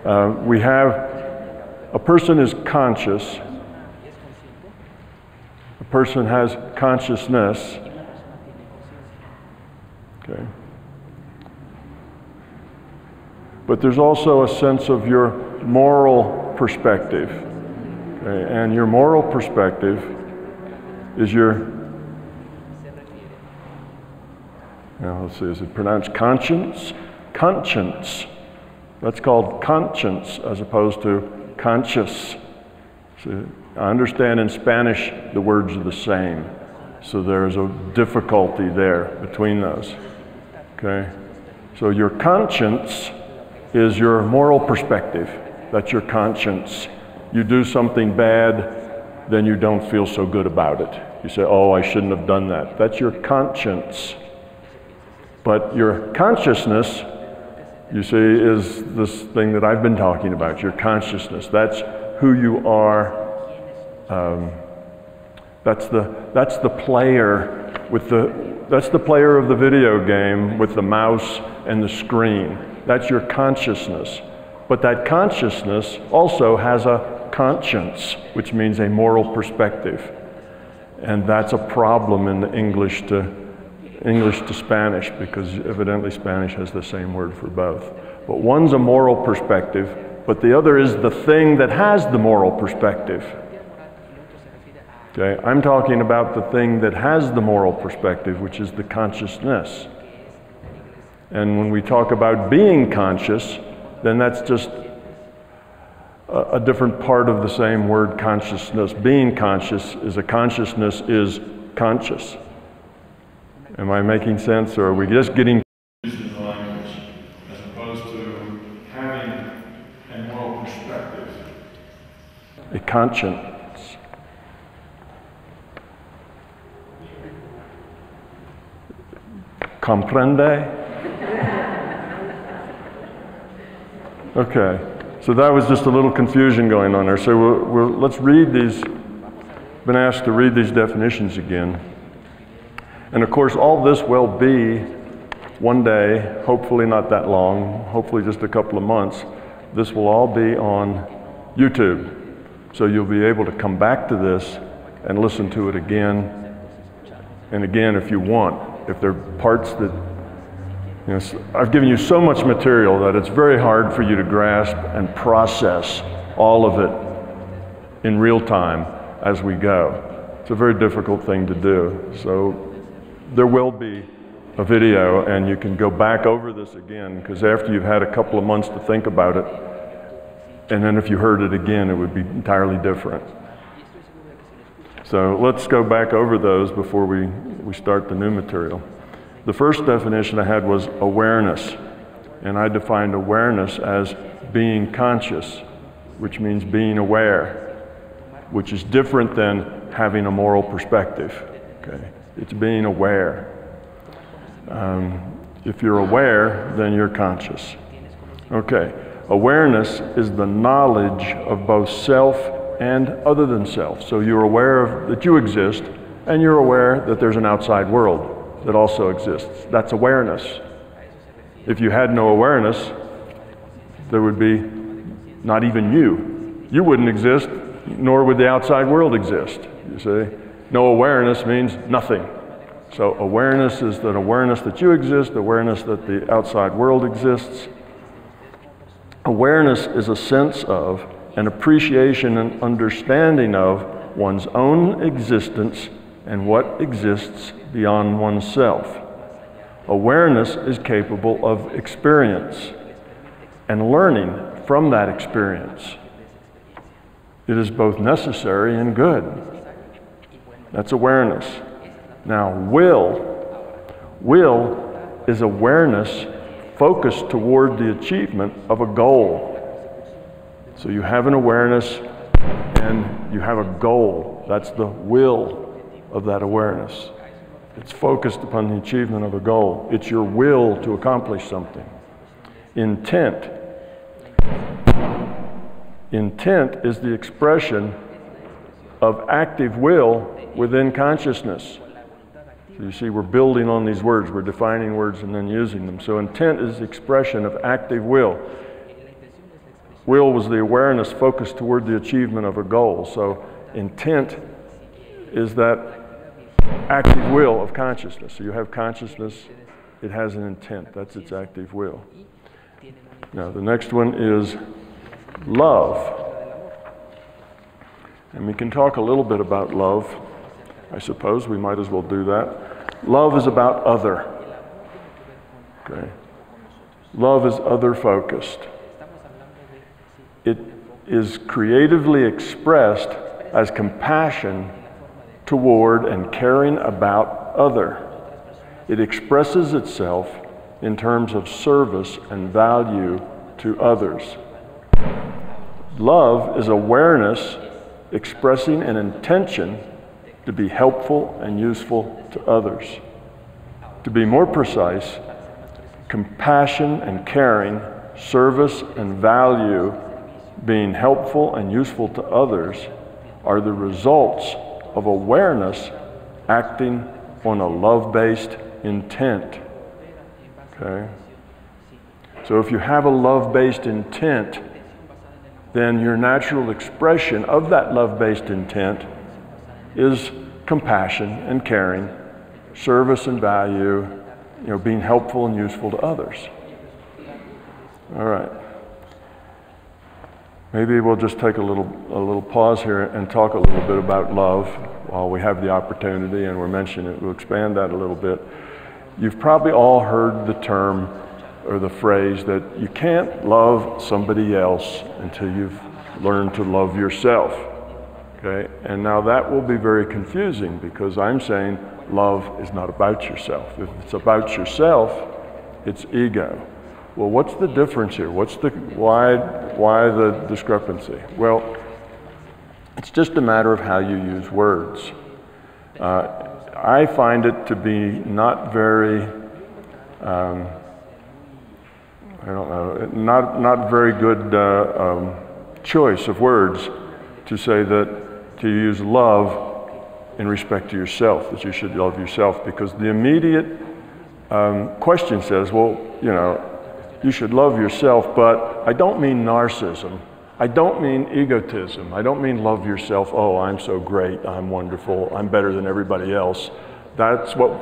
We have, a person is conscious, a person has consciousness, okay? But there's also a sense of your moral perspective, okay? And your moral perspective is your, now let's see, is it pronounced conscience? Conscience. That's called conscience as opposed to conscious. So I understand in Spanish the words are the same, so there's a difficulty there between those, okay? So your conscience is your moral perspective. That's your conscience. You do something bad, then you don't feel so good about it. You say, oh, I shouldn't have done that. That's your conscience. But your consciousness, you see, is this thing that I've been talking about, your consciousness. That's who you are. That's the player with that's the player of the video game with the mouse and the screen. That's your consciousness. But that consciousness also has a conscience, which means a moral perspective. And that's a problem in the English to Spanish, because evidently Spanish has the same word for both. But one's a moral perspective, but the other is the thing that has the moral perspective. Okay, I'm talking about the thing that has the moral perspective, which is the consciousness. And when we talk about being conscious, then that's just a different part of the same word, consciousness. Being conscious is a consciousness is conscious. Am I making sense, or are we just getting using the language as opposed to having a moral perspective? A conscience. Comprende? Okay, so that was just a little confusion going on there. So let's read these, been asked to read these definitions again. And of course, all this will be one day, hopefully not that long, hopefully just a couple of months, this will all be on YouTube. So you'll be able to come back to this and listen to it again and again if you want. If there are parts that, you know, I've given you so much material that it's very hard for you to grasp and process all of it in real time as we go. It's a very difficult thing to do. So there will be a video and you can go back over this again, because after you've had a couple of months to think about it, and then if you heard it again, it would be entirely different. So let's go back over those before we start the new material. The first definition I had was awareness, and I defined awareness as being conscious, which means being aware, which is different than having a moral perspective. Okay, it's being aware. If you're aware, then you're conscious. Okay, awareness is the knowledge of both self and other than self. So you're aware that you exist, and you're aware that there's an outside world that also exists. That's awareness. If you had no awareness, there would be not even you. You wouldn't exist, nor would the outside world exist, you see. No awareness means nothing. So awareness is that awareness that you exist, awareness that the outside world exists. Awareness is a sense of, an appreciation and understanding of one's own existence and what exists beyond oneself. Awareness is capable of experience and learning from that experience. It is both necessary and good. That's awareness. Now, will is awareness focused toward the achievement of a goal. So you have an awareness and you have a goal. That's the will of that awareness. It's focused upon the achievement of a goal. It's your will to accomplish something. Intent. Intent is the expression of active will within consciousness. So you see, we're building on these words. We're defining words and then using them. So intent is the expression of active will. Will was the awareness focused toward the achievement of a goal. So intent is that active will of consciousness. So you have consciousness, it has an intent. That's its active will. Now the next one is love. And we can talk a little bit about love. I suppose we might as well do that. Love is about other. Okay. Love is other focused. It is creatively expressed as compassion toward and caring about other. It expresses itself in terms of service and value to others. Love is awareness expressing an intention to be helpful and useful to others. To be more precise, compassion and caring, service and value, being helpful and useful to others are the results of awareness acting on a love-based intent. Okay? So if you have a love-based intent, then your natural expression of that love-based intent is compassion and caring, service and value, being helpful and useful to others. All right. Maybe we'll just take a little pause here and talk a little bit about love while we have the opportunity, and we're mentioning it. We'll expand that a little bit. You've probably all heard the term or the phrase that you can't love somebody else until you've learned to love yourself. Okay? And now that will be very confusing because I'm saying love is not about yourself. If it's about yourself, it's ego. Well, what's the difference here? Why the discrepancy? Well, it's just a matter of how you use words. I find it to be not very, not very good choice of words to say that to use love in respect to yourself, that you should love yourself, because the immediate question says, well, you should love yourself, but I don't mean narcissism. I don't mean egotism. I don't mean love yourself, oh, I'm so great, I'm wonderful, I'm better than everybody else.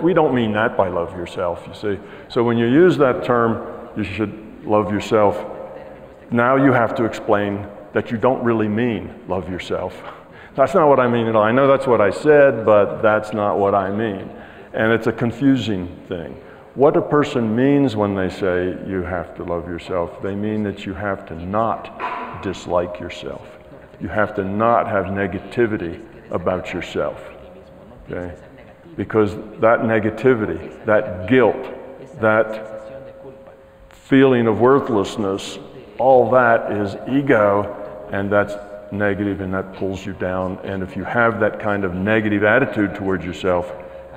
We don't mean that by love yourself, you see. So when you use that term, you should love yourself, now you have to explain that you don't really mean love yourself. That's not what I mean at all. I know that's what I said, but that's not what I mean. And it's a confusing thing. What a person means when they say you have to love yourself, they mean that you have to not dislike yourself. You have to not have negativity about yourself, okay? Because that negativity, that guilt, that feeling of worthlessness, all that is ego, and that's negative, and that pulls you down. And if you have that kind of negative attitude towards yourself,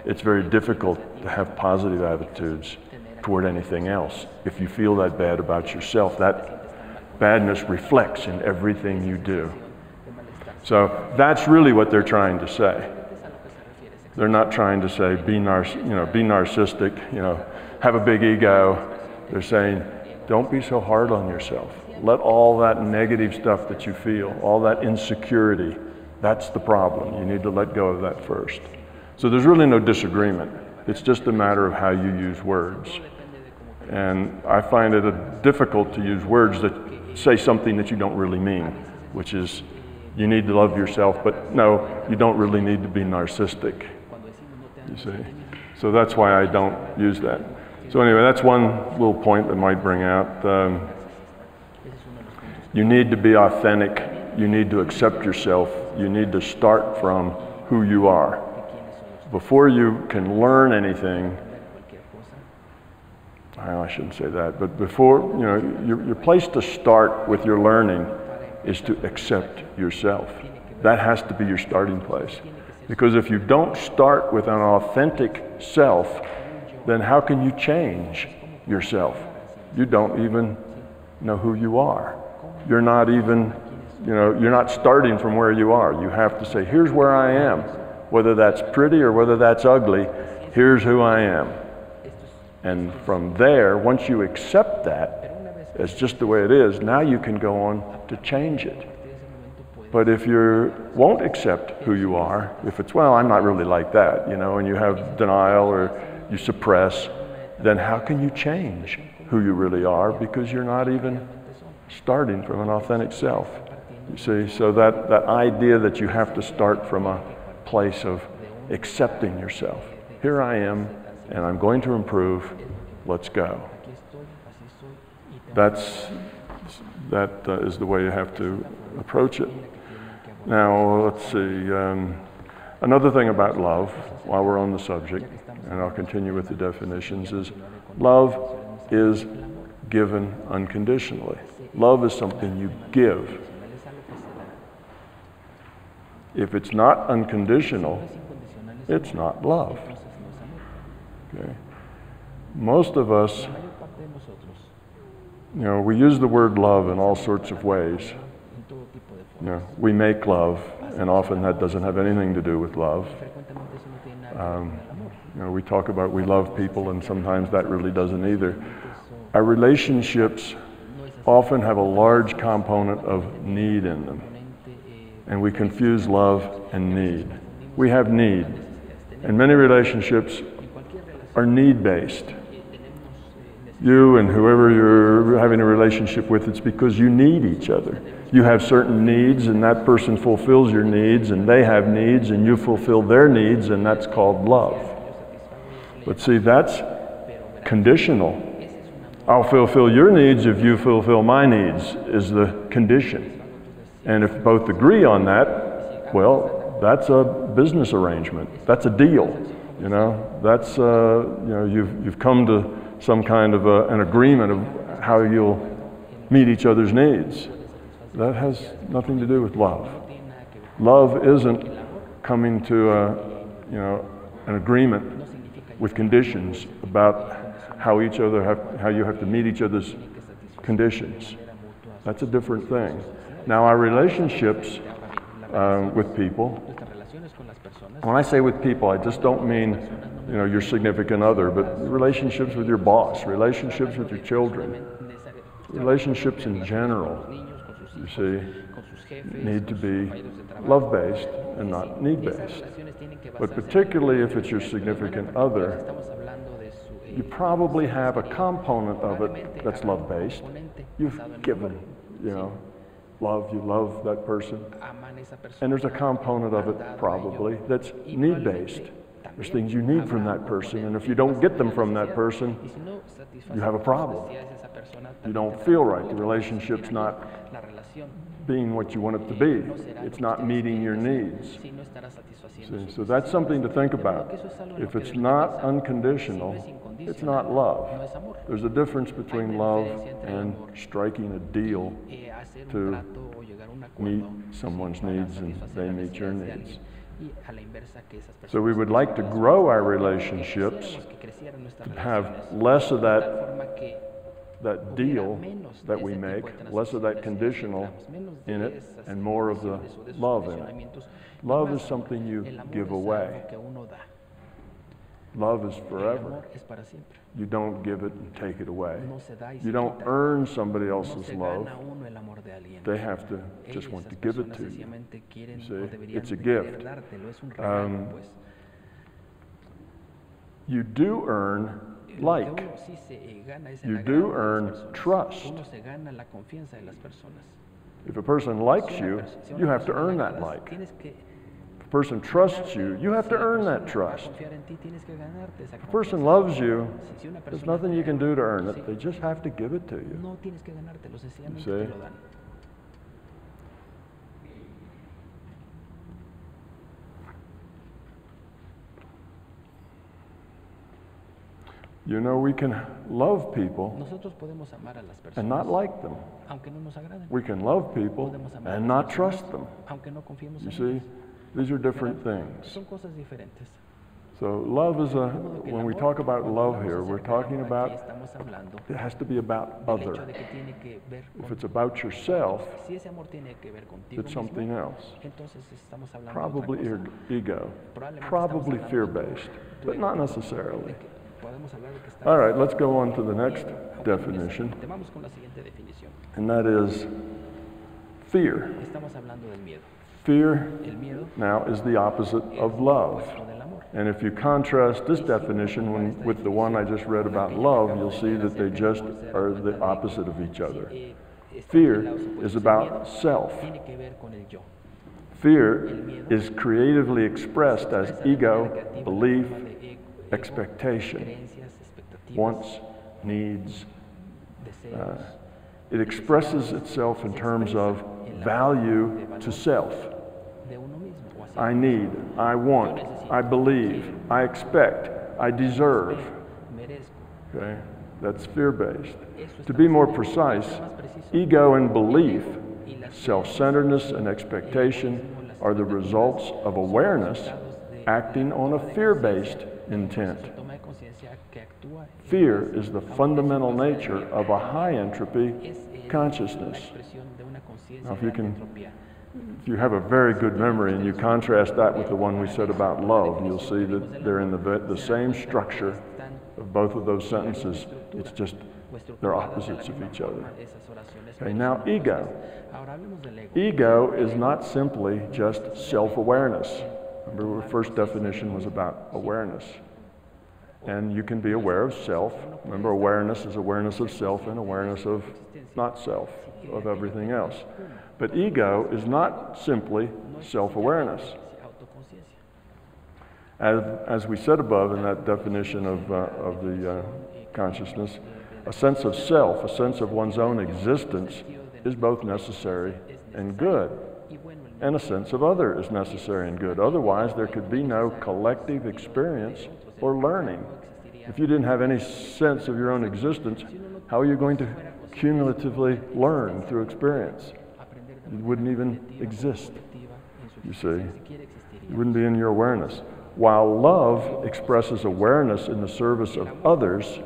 it's very difficult to have positive attitudes toward anything else. If you feel that bad about yourself, that badness reflects in everything you do. So that's really what they're trying to say. They're not trying to say be narcissistic, have a big ego. They're saying don't be so hard on yourself. Let all that negative stuff that you feel, all that insecurity, that's the problem. You need to let go of that first. So there's really no disagreement. It's just a matter of how you use words. And I find it difficult to use words that say something that you don't really mean, which is you need to love yourself, but no, you don't really need to be narcissistic, you see. So that's why I don't use that. So anyway, that's one little point that might bring out. You need to be authentic. You need to accept yourself. You need to start from who you are. Before you can learn anything, I shouldn't say that, but before, your place to start with your learning is to accept yourself. That has to be your starting place. Because if you don't start with an authentic self, then how can you change yourself? You don't even know who you are. You're not even, you're not starting from where you are. You have to say, here's where I am. Whether that's pretty or whether that's ugly, here's who I am. And from there, once you accept that, it's just the way it is. Now you can go on to change it. But if you won't accept who you are, if it's, well, I'm not really like that, you know, and you have denial or you suppress, then how can you change who you really are? Because you're not even starting from an authentic self. You see, so that idea that you have to start from a place of accepting yourself. Here I am, and I'm going to improve. Let's go. That is the way you have to approach it. Now, let's see. Another thing about love, while we're on the subject, and I'll continue with the definitions, is love is given unconditionally. Love is something you give. If it's not unconditional, it's not love. Okay? Most of us, you know, we use the word love in all sorts of ways. You know, we make love, and often that doesn't have anything to do with love. You know, we talk about we love people, and sometimes that really doesn't either. Our relationships often have a large component of need in them, and we confuse love and need. We have need, and many relationships are need-based. You and whoever you're having a relationship with, it's because you need each other. You have certain needs, and that person fulfills your needs, and they have needs, and you fulfill their needs, and that's called love. But see, that's conditional. I'll fulfill your needs if you fulfill my needs, is the condition. And if both agree on that, well, that's a business arrangement. That's a deal. You know, that's you know, you've come to some kind of an agreement of how you'll meet each other's needs. That has nothing to do with love. Love isn't coming to you know, an agreement with conditions about how you have to meet each other's conditions. That's a different thing. Now, our relationships with people, when I say with people, I just don't mean, you know, your significant other, but relationships with your boss, relationships with your children, relationships in general, you see, need to be love-based and not need-based. But particularly if it's your significant other, you probably have a component of it that's love-based. You've given, you know, love, you love that person. And there's a component of it probably that's need-based. There's things you need from that person, and if you don't get them from that person, you have a problem. You don't feel right. The relationship's not being what you want it to be. It's not meeting your needs. See, so that's something to think about. If it's not unconditional, it's not love. There's a difference between love and striking a deal to meet someone's needs and they meet your needs. So we would like to grow our relationships to have less of that deal that we make, less of that conditional in it, and more of the love in it. Love is something you give away. Love is forever. You don't give it and take it away. You don't earn somebody else's love. They have to just want to give it to you. You see, it's a gift. You do earn like. You do earn trust. If a person likes you, you have to earn that like. If a person trusts you, you have to earn that trust. If a person loves you, there's nothing you can do to earn it. They just have to give it to you. You see? You know, we can love people and not like them. We can love people and not trust them. You see, these are different things. So love is when we talk about love here, we're talking about, it has to be about other. If it's about yourself, it's something else. Probably ego, probably fear-based, but not necessarily. All right, let's go on to the next definition, and that is fear. Fear now is the opposite of love. And if you contrast this definition with the one I just read about love, you'll see that they just are the opposite of each other. Fear is about self. Fear is creatively expressed as ego, belief, expectation, wants, needs. It expresses itself in terms of value to self. I need, I want, I believe, I expect, I deserve. Okay? That's fear-based. To be more precise, ego and belief, self-centeredness and expectation are the results of awareness acting on a fear-based intent. Fear is the fundamental nature of a high-entropy consciousness. Now, if you have a very good memory and you contrast that with the one we said about love, you'll see that they're in the same structure of both of those sentences. It's just they're opposites of each other. Okay, now ego. Ego is not simply just self-awareness. Remember, the first definition was about awareness. And you can be aware of self. Remember, awareness is awareness of self and awareness of not self, of everything else. But ego is not simply self-awareness. As we said above in that definition of the consciousness, a sense of self, a sense of one's own existence, is both necessary and good. And a sense of other is necessary and good. Otherwise, there could be no collective experience or learning. If you didn't have any sense of your own existence, how are you going to cumulatively learn through experience? It wouldn't even exist, you see. It wouldn't be in your awareness. While love expresses awareness in the service of others,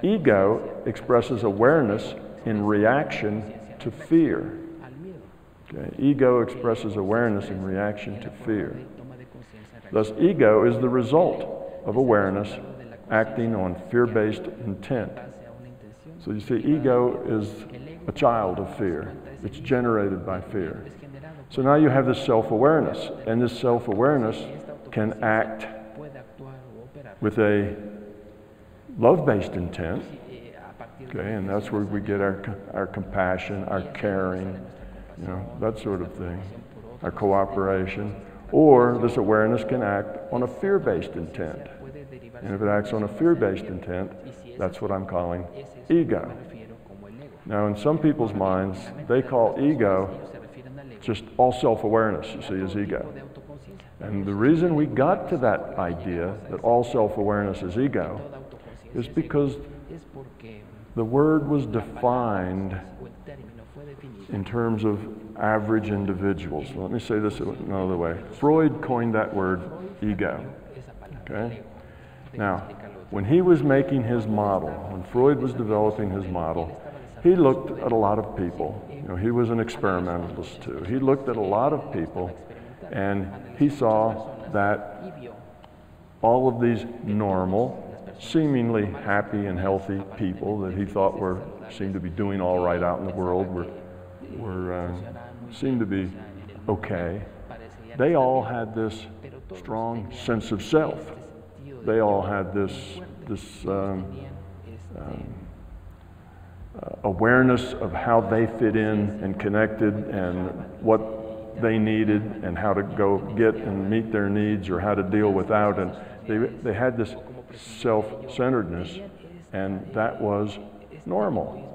ego expresses awareness in reaction to fear. Okay? Ego expresses awareness in reaction to fear. Thus, ego is the result of awareness acting on fear-based intent. So you see, ego is a child of fear. It's generated by fear. So now you have this self-awareness, and this self-awareness can act with a love-based intent, okay, and that's where we get our compassion, our caring, you know, that sort of thing, our cooperation. Or this awareness can act on a fear-based intent. And if it acts on a fear-based intent, that's what I'm calling ego. Now, in some people's minds, they call ego just all self-awareness, you see, is ego. And the reason we got to that idea that all self-awareness is ego is because the word was defined in terms of average individuals. Let me say this another way. Freud coined that word ego. Okay? Now, when he was making his model, when Freud was developing his model, he looked at a lot of people. You know, he was an experimentalist too. He looked at a lot of people, and he saw that all of these normal, seemingly happy and healthy people that he thought seemed to be doing all right out in the world, seemed to be okay. They all had this strong sense of self. They all had this awareness of how they fit in and connected and what they needed and how to go get and meet their needs or how to deal without. And they had this self-centeredness, and that was normal.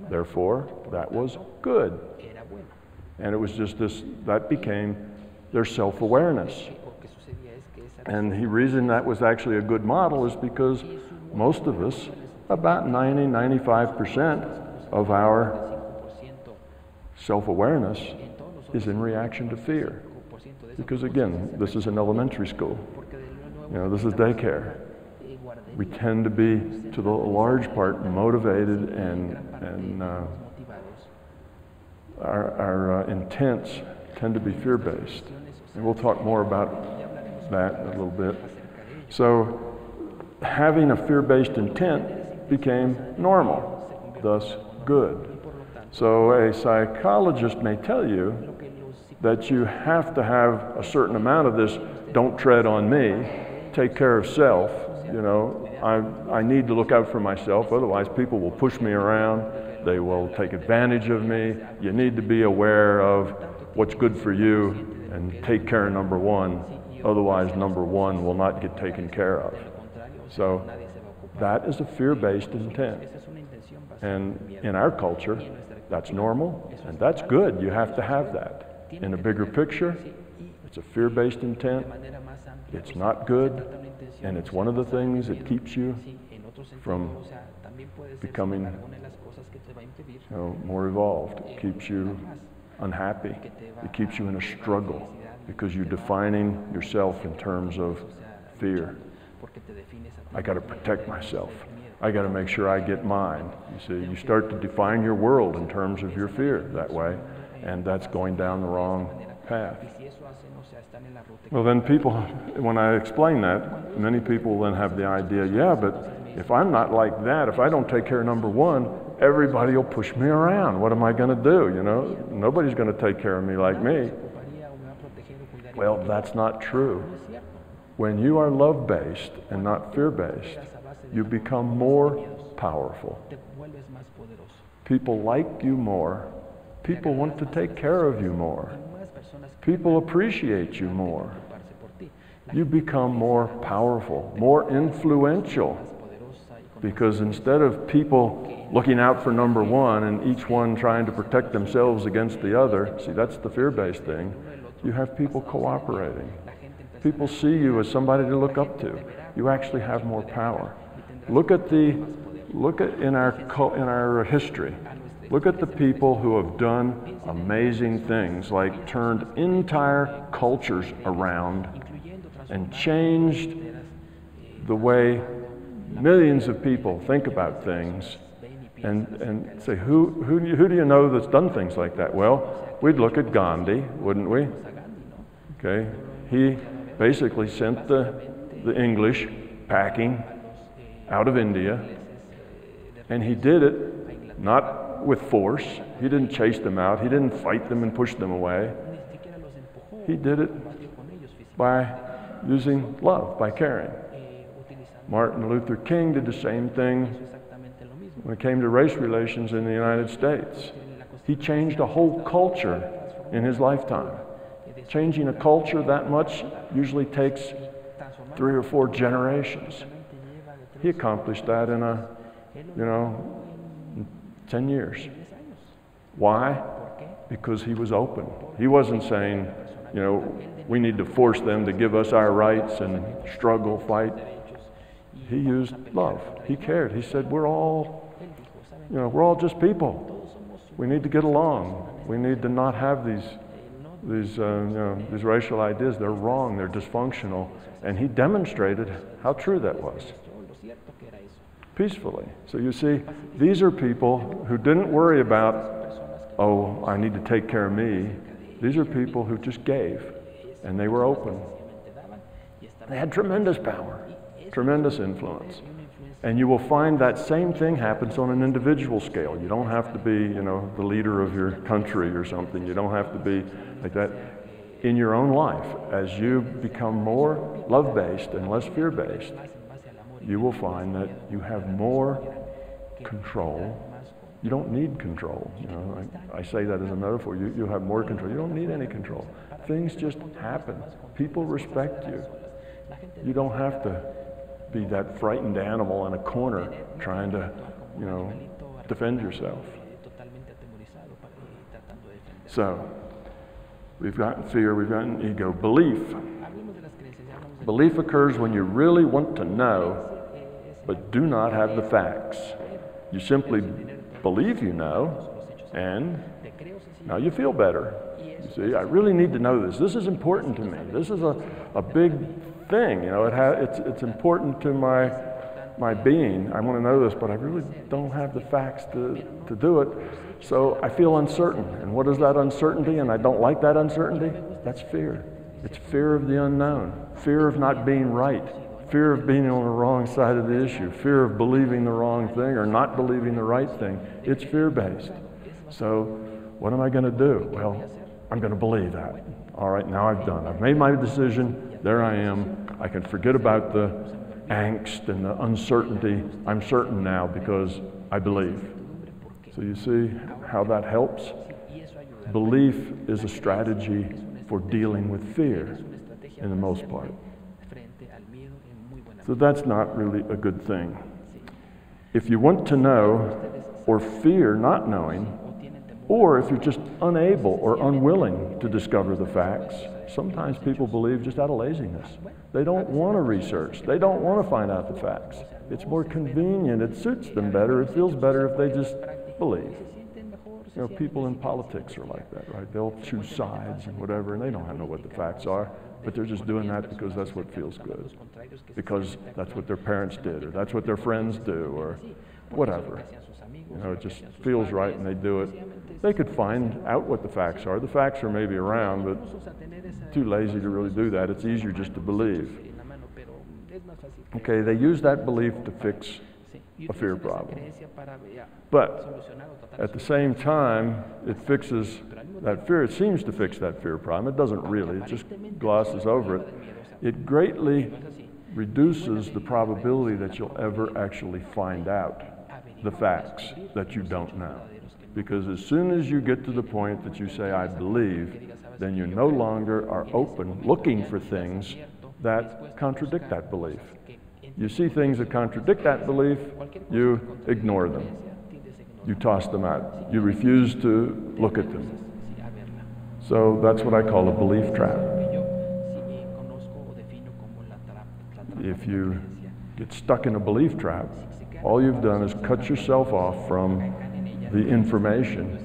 Therefore, that was good. And it was just this, that became their self-awareness. And the reason that was actually a good model is because most of us, about 90–95% of our self-awareness is in reaction to fear. Because again, this is an elementary school. You know, this is daycare. We tend to be, to the large part, motivated and our intents tend to be fear-based. And we'll talk more about that in a little bit. So having a fear-based intent became normal, thus good. So a psychologist may tell you that you have to have a certain amount of this, don't tread on me, take care of self, you know, I need to look out for myself, otherwise people will push me around, they will take advantage of me. You need to be aware of what's good for you and take care of number one, otherwise number one will not get taken care of. So that is a fear-based intent. And in our culture, that's normal and that's good. You have to have that. In a bigger picture, it's a fear-based intent. It's not good, and it's one of the things that keeps you from becoming, you know, more evolved. It keeps you unhappy. It keeps you in a struggle because you're defining yourself in terms of fear. I got to protect myself. I got to make sure I get mine. You see, you start to define your world in terms of your fear that way, and that's going down the wrong path. Well, then people, when I explain that, many people then have the idea, yeah, but if I'm not like that, if I don't take care of number one, everybody will push me around. What am I going to do? You know, nobody's going to take care of me like me. Well, that's not true. When you are love-based and not fear-based, you become more powerful. People like you more. People want to take care of you more. People appreciate you more. You become more powerful, more influential. Because instead of people looking out for number one and each one trying to protect themselves against the other, see, that's the fear-based thing, you have people cooperating. People see you as somebody to look up to. You actually have more power. Look at in our history. Look at the people who have done amazing things, like turned entire cultures around and changed the way millions of people think about things, and say, who do you know that's done things like that? Well, we'd look at Gandhi, wouldn't we? Okay, he basically sent the English packing out of India, and he did it not with force. He didn't chase them out. He didn't fight them and push them away. He did it by using love, by caring. Martin Luther King did the same thing when it came to race relations in the United States. He changed a whole culture in his lifetime. Changing a culture that much usually takes 3 or 4 generations. He accomplished that in 10 years. Why? Because he was open. He wasn't saying, you know, we need to force them to give us our rights and struggle, fight. He used love. He cared. He said, we're all just people. We need to get along. We need to not have these racial ideas. They're wrong. They're dysfunctional. And he demonstrated how true that was. Peacefully. So you see, these are people who didn't worry about, oh, I need to take care of me. These are people who just gave, and they were open. They had tremendous power, tremendous influence. And you will find that same thing happens on an individual scale. You don't have to be, you know, the leader of your country or something. You don't have to be like that. In your own life, as you become more love-based and less fear-based, you will find that you have more control. You don't need control. You know, I say that as a metaphor. You have more control. You don't need any control. Things just happen. People respect you. You don't have to be that frightened animal in a corner trying to, you know, defend yourself. So, we've gotten fear, we've gotten ego. Belief. Belief occurs when you really want to know, but do not have the facts. You simply believe you know, and now you feel better. You see, I really need to know this. This is important to me. This is a big thing. You know, it's important to my being. I want to know this, but I really don't have the facts to do it. So I feel uncertain. And what is that uncertainty? And I don't like that uncertainty. That's fear. It's fear of the unknown. Fear of not being right. fear of being on the wrong side of the issue, fear of believing the wrong thing or not believing the right thing. It's fear-based. So what am I going to do? Well, I'm going to believe that. All right, now I've done. I've made my decision. There I am. I can forget about the angst and the uncertainty. I'm certain now because I believe. So you see how that helps? Belief is a strategy for dealing with fear in the most part. So that's not really a good thing. If you want to know or fear not knowing, or if you're just unable or unwilling to discover the facts, sometimes people believe just out of laziness. They don't want to research. They don't want to find out the facts. It's more convenient. It suits them better. It feels better if they just believe. You know, people in politics are like that, right? They'll choose sides and whatever, and they don't know what the facts are, but they're just doing that because that's what feels good, because that's what their parents did, or that's what their friends do, or whatever. You know, it just feels right and they do it. They could find out what the facts are. The facts are maybe around, but too lazy to really do that. It's easier just to believe. Okay, they use that belief to fix a fear problem. But at the same time, it fixes that fear. It seems to fix that fear problem. It doesn't really. It just glosses over it. It greatly reduces the probability that you'll ever actually find out the facts that you don't know. Because as soon as you get to the point that you say, I believe, then you no longer are open, looking for things that contradict that belief. You see things that contradict that belief, you ignore them. You toss them out. You refuse to look at them. So that's what I call a belief trap. If you get stuck in a belief trap, all you've done is cut yourself off from the information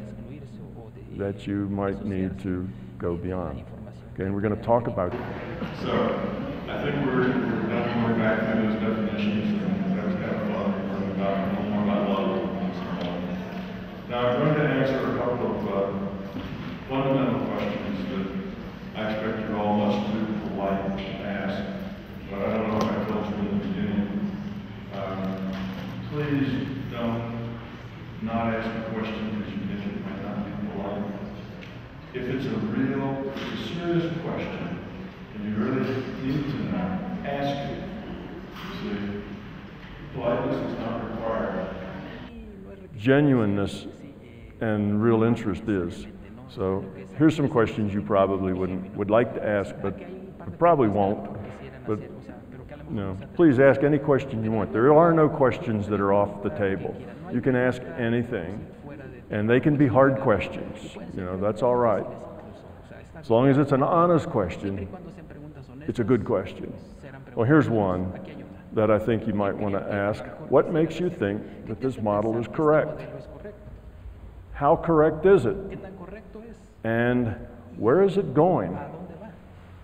that you might need to go beyond. Okay, and we're going to talk about it. So, I think we're now going back through those definitions, and that was kind of fun, learning about a little more about love and so on. Now, I'm going to answer a couple of fundamental questions that I expect you're all much too polite to ask, but I don't know if I told you in the beginning. Please don't not ask a question because you think it might not be polite. If it's a serious question, and you really need to know, ask it. See, politeness is not required. Genuineness and real interest is. So here's some questions you probably would like to ask, but probably won't. But no, please ask any question you want. There are no questions that are off the table. You can ask anything, and they can be hard questions. You know, that's all right. As long as it's an honest question, it's a good question. Well, here's one that I think you might want to ask. What makes you think that this model is correct? How correct is it? And where is it going?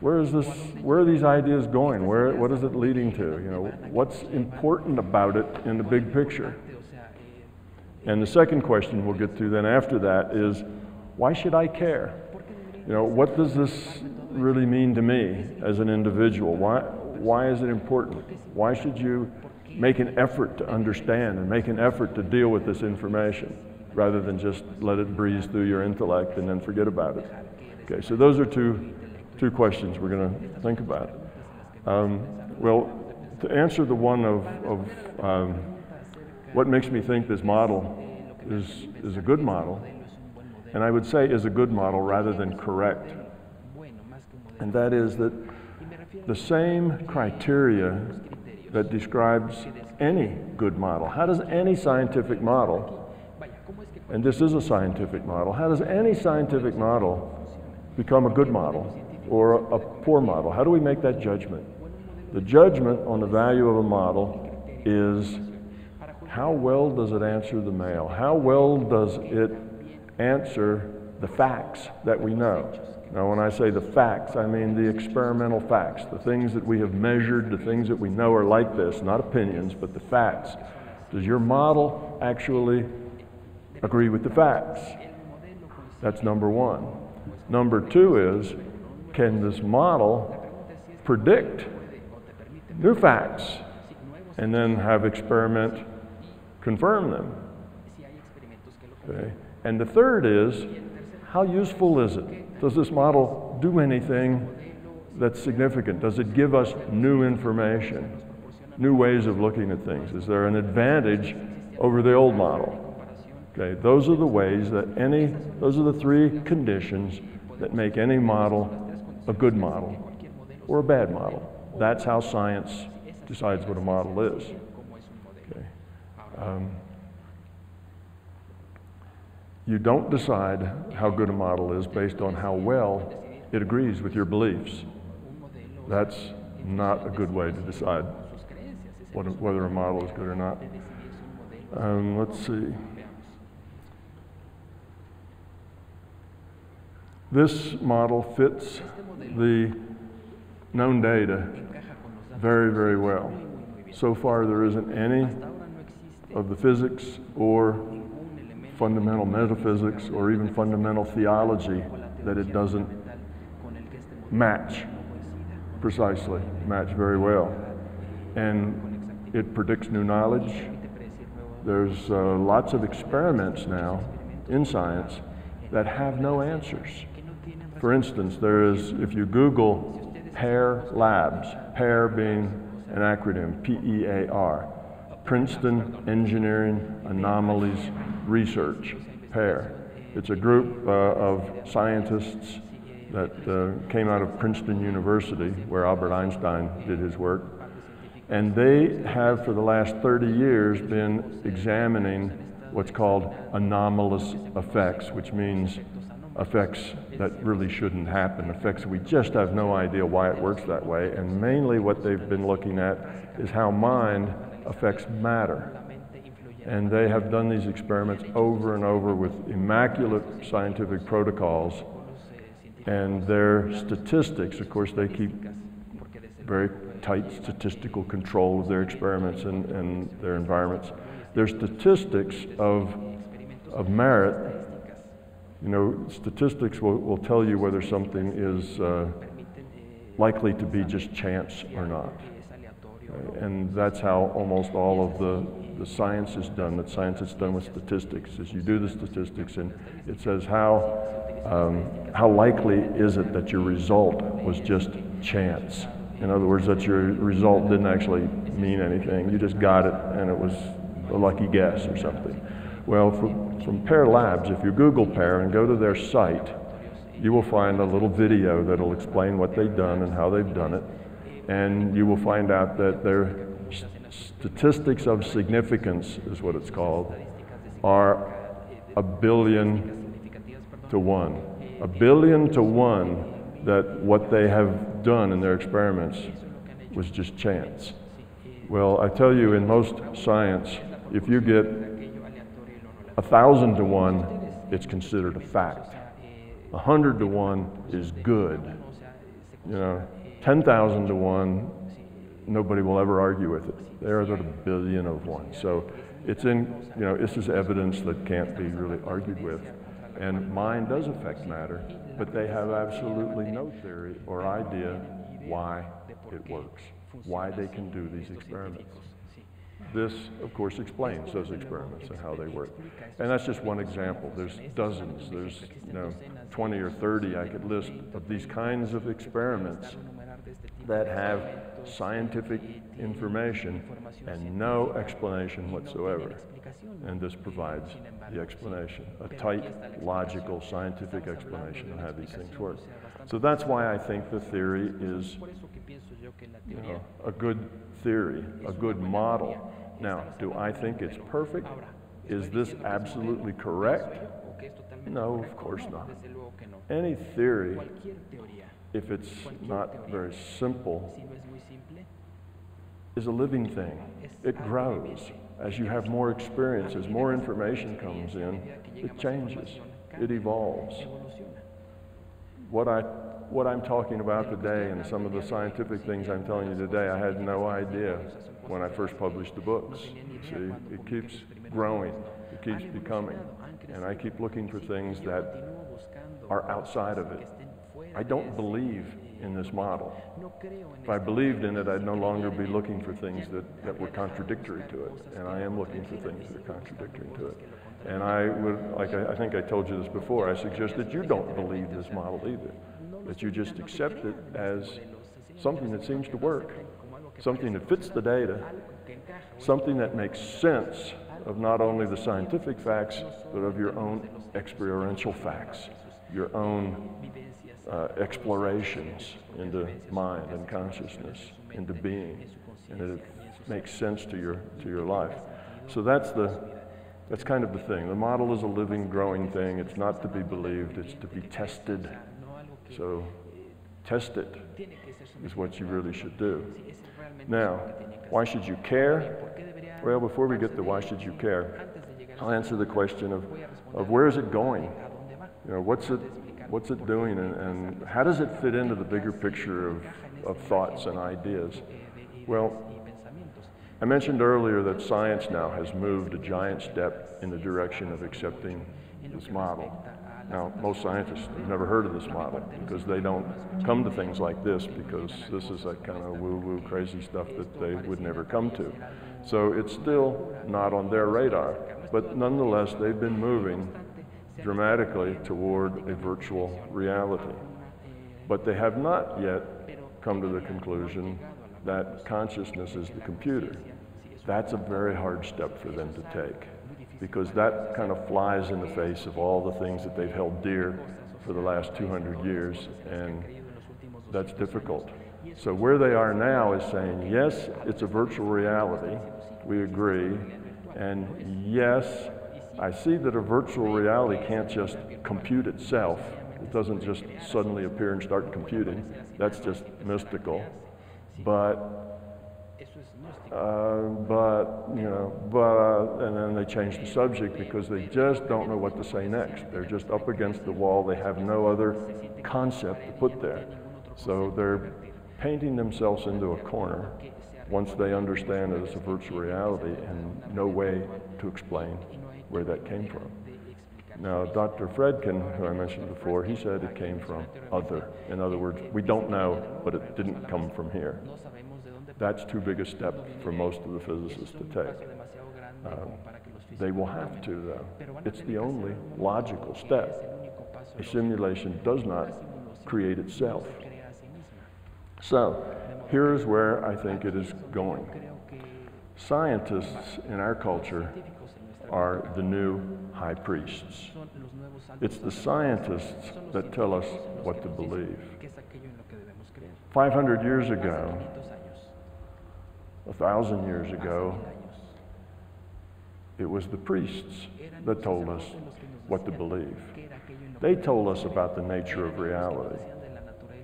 Where are these ideas going? What is it leading to? You know, what's important about it in the big picture? And the second question we'll get to then after that is, why should I care? You know, what does this really mean to me as an individual? Why is it important? Why should you make an effort to understand and make an effort to deal with this information rather than just let it breeze through your intellect and then forget about it? Okay, so those are two questions we're going to think about. Well, to answer the one of what makes me think this model is a good model, and I would say is a good model rather than correct, and that is that the same criteria that describes any good model. How does any scientific model, and this is a scientific model, how does any scientific model become a good model or a poor model? How do we make that judgment? The judgment on the value of a model is how well does it answer the mail? How well does it answer the facts that we know? Now, when I say the facts, I mean the experimental facts, the things that we have measured, the things that we know are like this, not opinions, but the facts. Does your model actually agree with the facts? That's number one. Number two is, can this model predict new facts, and then have experiment confirm them. Okay. And the third is, how useful is it? Does this model do anything that's significant? Does it give us new information, new ways of looking at things? Is there an advantage over the old model? Okay, those are the ways that those are the three conditions that make any model a good model or a bad model. That's how science decides what a model is. Okay. You don't decide how good a model is based on how well it agrees with your beliefs. That's not a good way to decide whether a model is good or not. Let's see. This model fits the known data very, very well. So far, there isn't any of the physics or fundamental metaphysics or even fundamental theology that it doesn't match precisely, match very well. And it predicts new knowledge. There's lots of experiments now in science that have no answers. For instance, if you Google PAIR Labs, PAIR being an acronym, P-E-A-R, Princeton Engineering Anomalies Research, PAIR. It's a group of scientists that came out of Princeton University, where Albert Einstein did his work. And they have, for the last 30 years, been examining what's called anomalous effects, which means effects that really shouldn't happen, effects we just have no idea why it works that way. And mainly what they've been looking at is how mind affects matter. And they have done these experiments over and over with immaculate scientific protocols. And their statistics, of course, they keep very tight statistical control of their experiments and their environments. Their statistics of merit, you know, statistics will tell you whether something is likely to be just chance or not. And that's how almost all of the science is done. That science is done with statistics. Is you do the statistics and it says how likely is it that your result was just chance. In other words, that your result didn't actually mean anything. You just got it and it was a lucky guess or something. Well, from PAIR Labs, if you Google PAIR and go to their site, you will find a little video that'll explain what they've done and how they've done it. And you will find out that their statistics of significance, is what it's called, are 1 billion to 1. 1 billion to 1 that what they have done in their experiments was just chance. Well, I tell you, in most science, if you get 1,000 to 1, it's considered a fact. 100 to 1 is good. You know, 10,000 to 1, nobody will ever argue with it. They're at 1 billion of 1. So it's in, you know, this is evidence that can't be really argued with. And mind does affect matter, but they have absolutely no theory or idea why it works, why they can do these experiments. This, of course, explains those experiments and how they work. And that's just one example. There's dozens. There's, you know, 20 or 30 I could list of these kinds of experiments that have scientific information and no explanation whatsoever. And this provides the explanation, a tight, logical, scientific explanation of how these things work. So that's why I think the theory is, you know, a good theory, a good model. Now, do I think it's perfect? Is this absolutely correct? No, of course not. Any theory, if it's not very simple, is a living thing. It grows. As you have more experience, as more information comes in, it changes. It evolves. What I'm talking about today and some of the scientific things I'm telling you today, I had no idea when I first published the books. See, it keeps growing, it keeps becoming, and I keep looking for things that are outside of it. I don't believe in this model. If I believed in it, I'd no longer be looking for things that were contradictory to it, and I am looking for things that are contradictory to it. And I would, like I think I told you this before, I suggest that you don't believe this model either, that you just accept it as something that seems to work, something that fits the data, something that makes sense of not only the scientific facts, but of your own experiential facts, your own explorations into mind and consciousness, into being, and that it makes sense to your life. So that's kind of the thing. The model is a living, growing thing. It's not to be believed, it's to be tested. So test it is what you really should do. Now, why should you care? Well, before we get to why should you care, I'll answer the question of where is it going? You know, what's it doing, and how does it fit into the bigger picture of thoughts and ideas? Well, I mentioned earlier that science now has moved a giant step in the direction of accepting this model. Now, most scientists have never heard of this model because they don't come to things like this, because this is that kind of woo-woo crazy stuff that they would never come to. So it's still not on their radar, but nonetheless, they've been moving dramatically toward a virtual reality. But they have not yet come to the conclusion that consciousness is the computer. That's a very hard step for them to take, because that kind of flies in the face of all the things that they've held dear for the last 200 years, and that's difficult. So where they are now is saying, yes, it's a virtual reality, we agree, and yes, I see that a virtual reality can't just compute itself. It doesn't just suddenly appear and start computing. That's just mystical. And then they change the subject because they just don't know what to say next. They're just up against the wall. They have no other concept to put there. So they're painting themselves into a corner once they understand that it's a virtual reality and no way to explain where that came from. Now, Dr. Fredkin, who I mentioned before, he said it came from other. In other words, we don't know, but it didn't come from here. That's too big a step for most of the physicists to take. They will have to, though. It's the only logical step. A simulation does not create itself. So, here's where I think it is going. Scientists in our culture are the new high priests. It's the scientists that tell us what to believe. 500 years ago, 1,000 years ago, it was the priests that told us what to believe. They told us about the nature of reality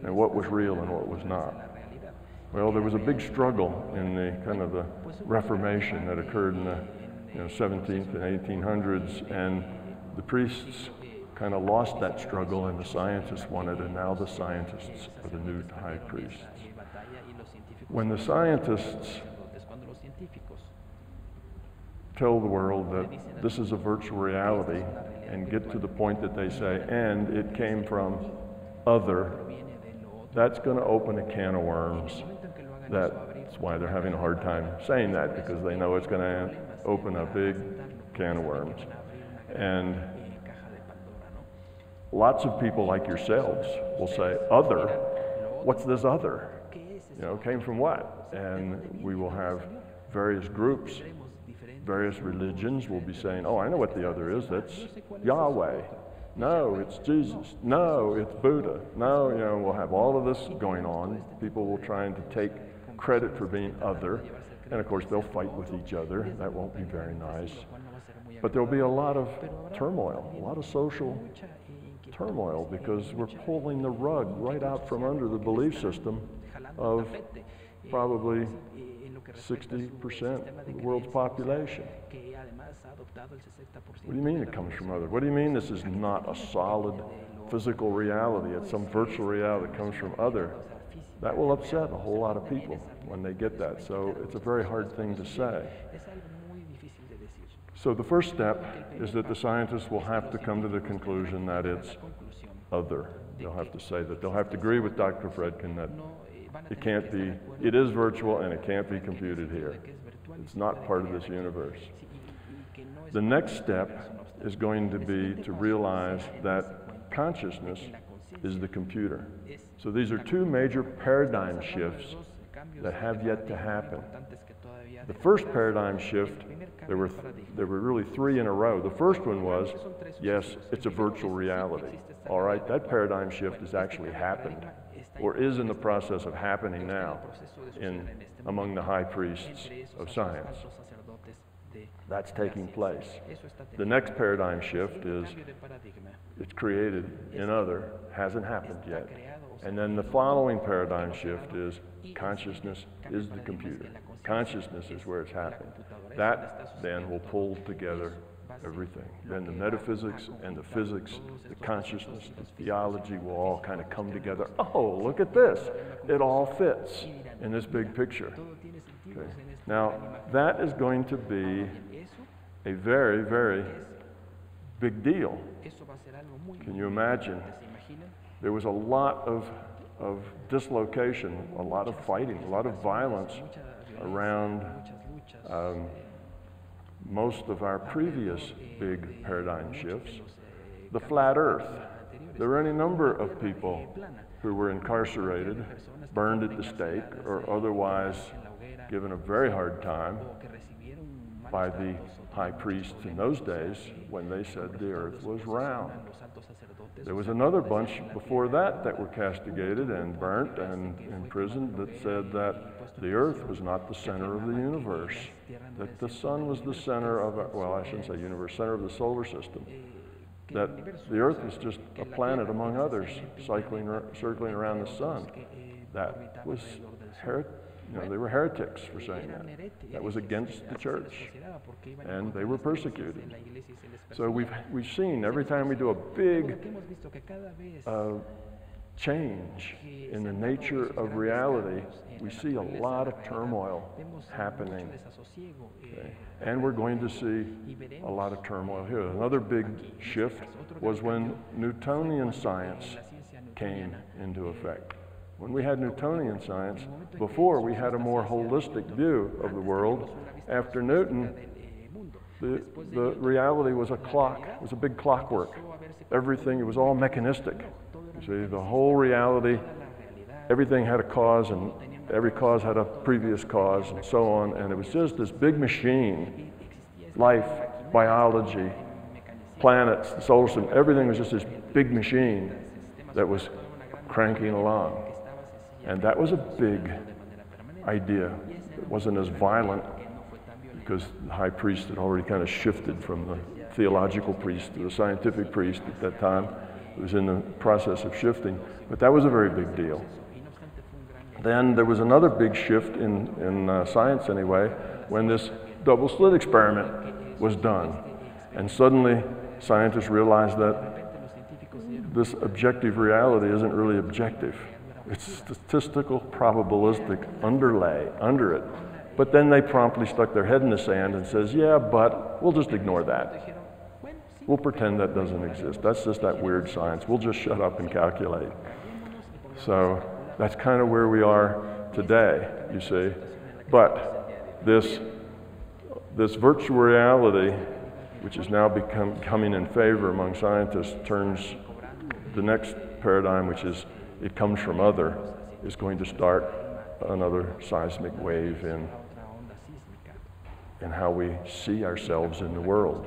and what was real and what was not. Well, there was a big struggle in the kind of the Reformation that occurred in the 17th and 1800s, and the priests kind of lost that struggle, and the scientists won it, and now the scientists are the new high priests. When the scientists tell the world that this is a virtual reality and get to the point that they say, and it came from other, that's going to open a can of worms. That's why they're having a hard time saying that, because they know it's going to open a big can of worms. And lots of people like yourselves will say, other? What's this other? Came from what? And we will have various groups, various religions will be saying, oh, I know what the other is. That's Yahweh. No, it's Jesus. No, it's Buddha. No, we'll have all of this going on. People will try to take credit for being other. And of course, they'll fight with each other. That won't be very nice. But there'll be a lot of turmoil, a lot of social turmoil, because we're pulling the rug right out from under the belief system of probably 60% of the world's population. What do you mean it comes from other? What do you mean this is not a solid physical reality? It's some virtual reality that comes from other. That will upset a whole lot of people when they get that. So it's a very hard thing to say. So the first step is that the scientists will have to come to the conclusion that it's other. They'll have to say that. They'll have to agree with Dr. Fredkin that it can't be, it is virtual and it can't be computed here. It's not part of this universe. The next step is going to be to realize that consciousness is the computer. So these are two major paradigm shifts that have yet to happen. The first paradigm shift, there were really three in a row. The first one was, yes, it's a virtual reality. All right, that paradigm shift has actually happened, or is in the process of happening now among the high priests of science. That's taking place. The next paradigm shift is, it's created in other, hasn't happened yet. And then the following paradigm shift is, consciousness is the computer. Consciousness is where it's happened. That then will pull together everything. Then the metaphysics and the physics, the consciousness, the theology will all kind of come together. Oh, look at this. It all fits in this big picture. Okay. Now, that is going to be a very, very big deal. Can you imagine? There was a lot of dislocation, a lot of fighting, a lot of violence around most of our previous big paradigm shifts. The flat earth. There were any number of people who were incarcerated, burned at the stake, or otherwise given a very hard time by the high priests in those days when they said the earth was round. There was another bunch before that were castigated and burnt and imprisoned that said that the earth was not the center of the universe, that the sun was the center of, well, I shouldn't say universe, center of the solar system, that the earth was just a planet among others circling around the sun. That was they were heretics for saying that. That was against the church, and they were persecuted. So we've seen every time we do a big change in the nature of reality, we see a lot of turmoil happening. Okay. And we're going to see a lot of turmoil here. Another big shift was when Newtonian science came into effect. When we had Newtonian science, before we had a more holistic view of the world. After Newton, the reality was a clock. It was a big clockwork. Everything, it was all mechanistic. You see, the whole reality, everything had a cause, and every cause had a previous cause, and so on. And it was just this big machine. Life, biology, planets, the solar system, everything was just this big machine that was cranking along. And that was a big idea. It wasn't as violent because the high priest had already kind of shifted from the theological priest to the scientific priest at that time. It was in the process of shifting, but that was a very big deal. Then there was another big shift in science anyway, when this double slit experiment was done. And suddenly scientists realized that this objective reality isn't really objective. It's statistical, probabilistic underlay under it. But then they promptly stuck their head in the sand and says, yeah, but we'll just ignore that. We'll pretend that doesn't exist. That's just that weird science. We'll just shut up and calculate. So that's kind of where we are today, you see. But this virtual reality, which is now coming in favor among scientists, turns the next paradigm, which is it comes from other, is going to start another seismic wave in how we see ourselves in the world.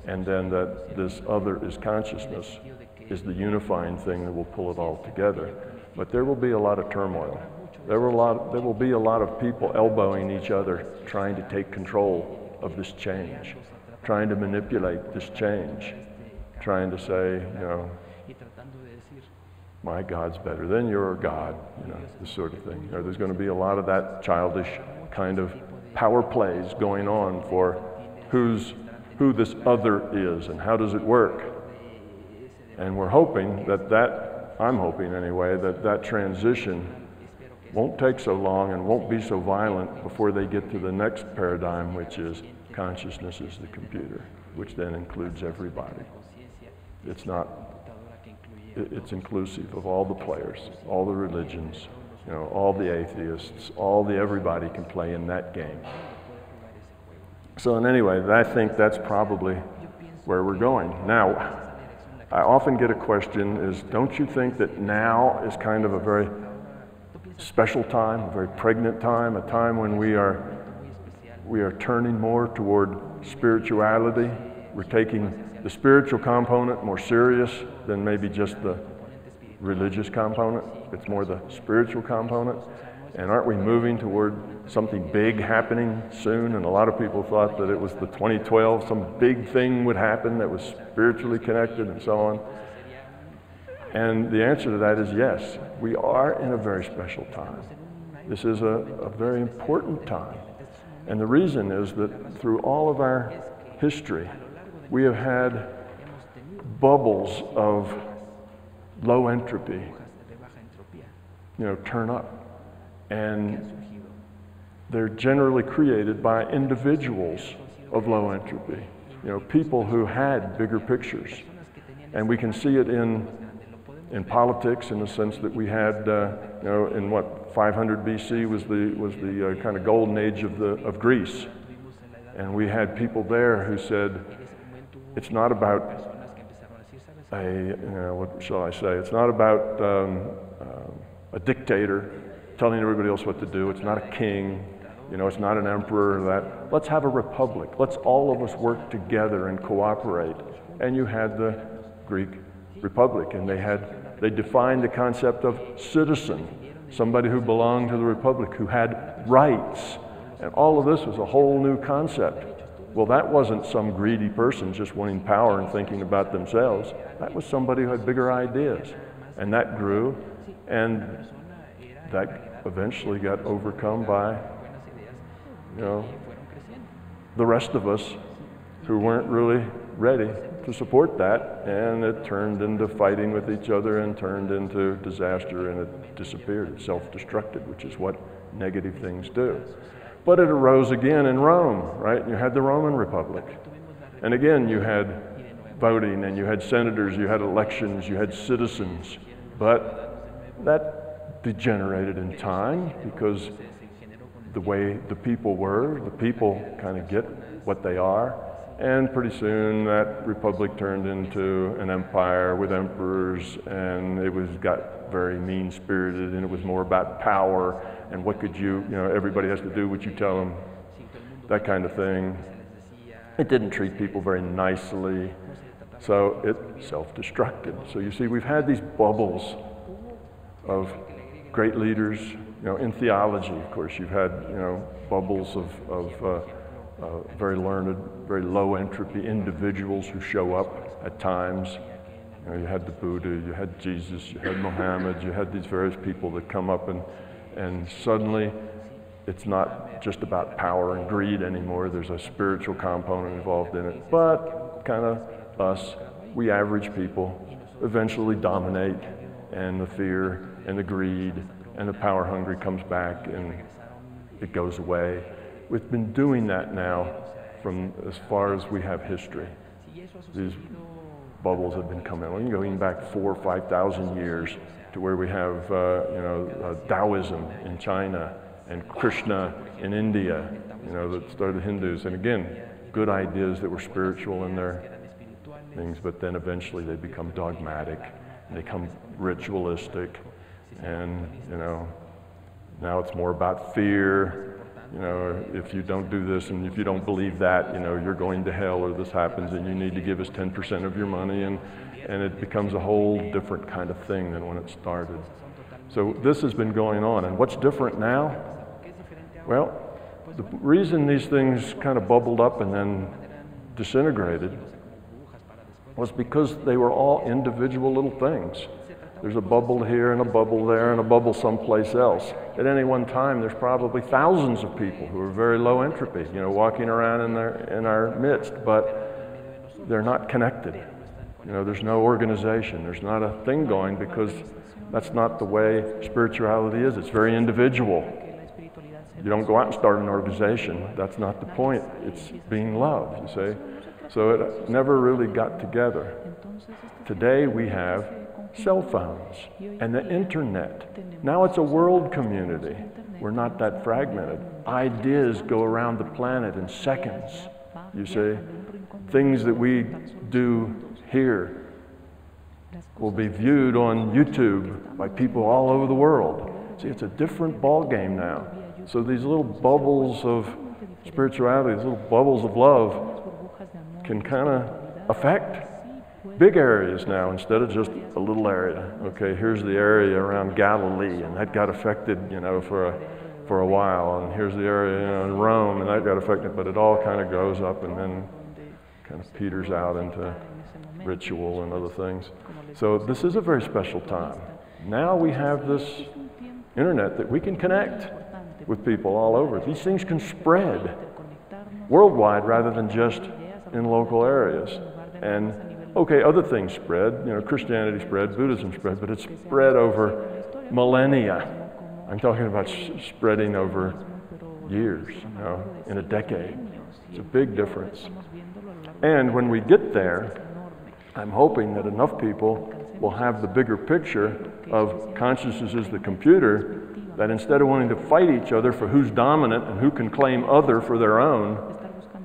And then that this other is consciousness is the unifying thing that will pull it all together. But there will be a lot of turmoil. There will be a lot of people elbowing each other, trying to take control of this change, trying to manipulate this change, trying to say, my God's better than your God, this sort of thing. There's going to be a lot of that childish kind of power plays going on for who this other is and how does it work. And we're hoping I'm hoping anyway, that transition won't take so long and won't be so violent before they get to the next paradigm, which is consciousness is the computer, which then includes everybody. It's not it's inclusive of all the players, all the religions, you know, all the atheists, everybody can play in that game. So in any way, I think that's probably where we're going. Now, I often get a question is, don't you think that now is kind of a very special time, a very pregnant time, a time when we are turning more toward spirituality? We're taking the spiritual component more serious than maybe just the religious component. It's more the spiritual component. And aren't we moving toward something big happening soon? And a lot of people thought that it was the 2012, some big thing would happen that was spiritually connected and so on. And the answer to that is yes, we are in a very special time. This is a very important time. And the reason is that through all of our history, we have had bubbles of low entropy, you know, turn up. And they're generally created by individuals of low entropy, you know, people who had bigger pictures. And we can see it in politics in the sense that we had, you know, in what, 500 BC was the kind of golden age of Greece. And we had people there who said, it's not about what shall I say? It's not about a dictator telling everybody else what to do. It's not a king. You know, it's not an emperor or that. Let's have a republic. Let's all of us work together and cooperate. And you had the Greek republic, and they defined the concept of citizen, somebody who belonged to the republic, who had rights. And all of this was a whole new concept. Well, that wasn't some greedy person just wanting power and thinking about themselves. That was somebody who had bigger ideas. And that grew, and that eventually got overcome by, you know, the rest of us who weren't really ready to support that, and it turned into fighting with each other and turned into disaster, and it disappeared. It self-destructed, which is what negative things do. But it arose again in Rome, right? You had the Roman Republic. And again, you had voting, and you had senators, you had elections, you had citizens. But that degenerated in time because the way the people were, the people kind of get what they are. And pretty soon that republic turned into an empire with emperors, and it got very mean-spirited, and it was more about power and what could you know, everybody has to do what you tell them, that kind of thing. It didn't treat people very nicely, so it self-destructed. So you see, we've had these bubbles of great leaders. You know, in theology, of course, you've had, you know, bubbles of very learned, very low entropy individuals who show up at times. You know, you had the Buddha, you had Jesus, you had Muhammad, you had these various people that come up, and suddenly it's not just about power and greed anymore. There's a spiritual component involved in it. But kind of us, we average people, eventually dominate, and the fear and the greed and the power hungry comes back and it goes away. We've been doing that now from as far as we have history. These bubbles have been coming. We can go even back 4,000 or 5,000 years to where we have, you know, Taoism in China and Krishna in India, you know, that started Hindus. And again, good ideas that were spiritual in their things, but then eventually they become dogmatic, and they become ritualistic, and, you know, now it's more about fear. You know, if you don't do this and if you don't believe that, you know, you're going to hell, or this happens and you need to give us 10% of your money, and it becomes a whole different kind of thing than when it started. So this has been going on, and what's different now? Well, the reason these things kind of bubbled up and then disintegrated was because they were all individual little things. There's a bubble here and a bubble there and a bubble someplace else. At any one time, there's probably thousands of people who are very low entropy, you know, walking around in our midst, but they're not connected. You know, there's no organization. There's not a thing going, because that's not the way spirituality is. It's very individual. You don't go out and start an organization. That's not the point. It's being loved, you see. So it never really got together. Today we have cell phones and the internet. Now it's a world community. We're not that fragmented. Ideas go around the planet in seconds, you see. Things that we do here will be viewed on YouTube by people all over the world. See, it's a different ball game now. So these little bubbles of spirituality, these little bubbles of love can kind of affect big areas now instead of just a little area. Okay, here's the area around Galilee, and that got affected, you know, for a while. And here's the area, you know, in Rome, and that got affected. But it all kind of goes up and then kind of peters out into ritual and other things. So this is a very special time. Now we have this internet that we can connect with people all over. These things can spread worldwide rather than just in local areas. And okay, other things spread, you know, Christianity spread, Buddhism spread, but it's spread over millennia. I'm talking about spreading over years, you know, in a decade. It's a big difference. And when we get there, I'm hoping that enough people will have the bigger picture of consciousness as the computer, that instead of wanting to fight each other for who's dominant and who can claim other for their own,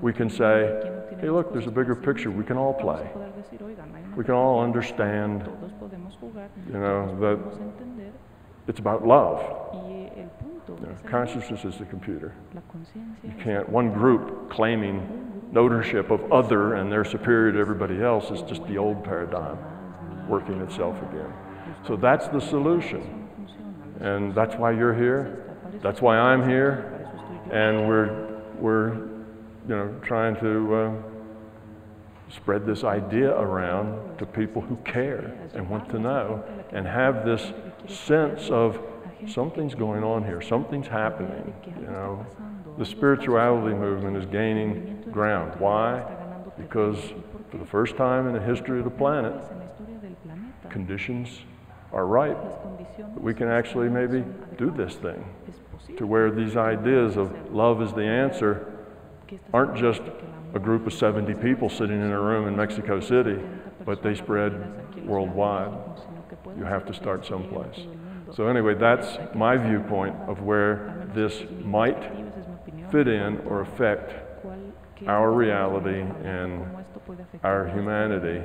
we can say, hey, look, there's a bigger picture. We can all play. We can all understand, you know, that it's about love. You know, consciousness is the computer. You can't, one group claiming ownership of other and they're superior to everybody else is just the old paradigm working itself again. So that's the solution. And that's why you're here. That's why I'm here. And we're you know, trying to spread this idea around to people who care and want to know and have this sense of something's going on here, something's happening. You know, the spirituality movement is gaining ground. Why? Because for the first time in the history of the planet, conditions are ripe. We can actually maybe do this thing to where these ideas of love is the answer aren't just a group of 70 people sitting in a room in Mexico City, but they spread worldwide. You have to start someplace. So anyway, that's my viewpoint of where this might fit in or affect our reality and our humanity.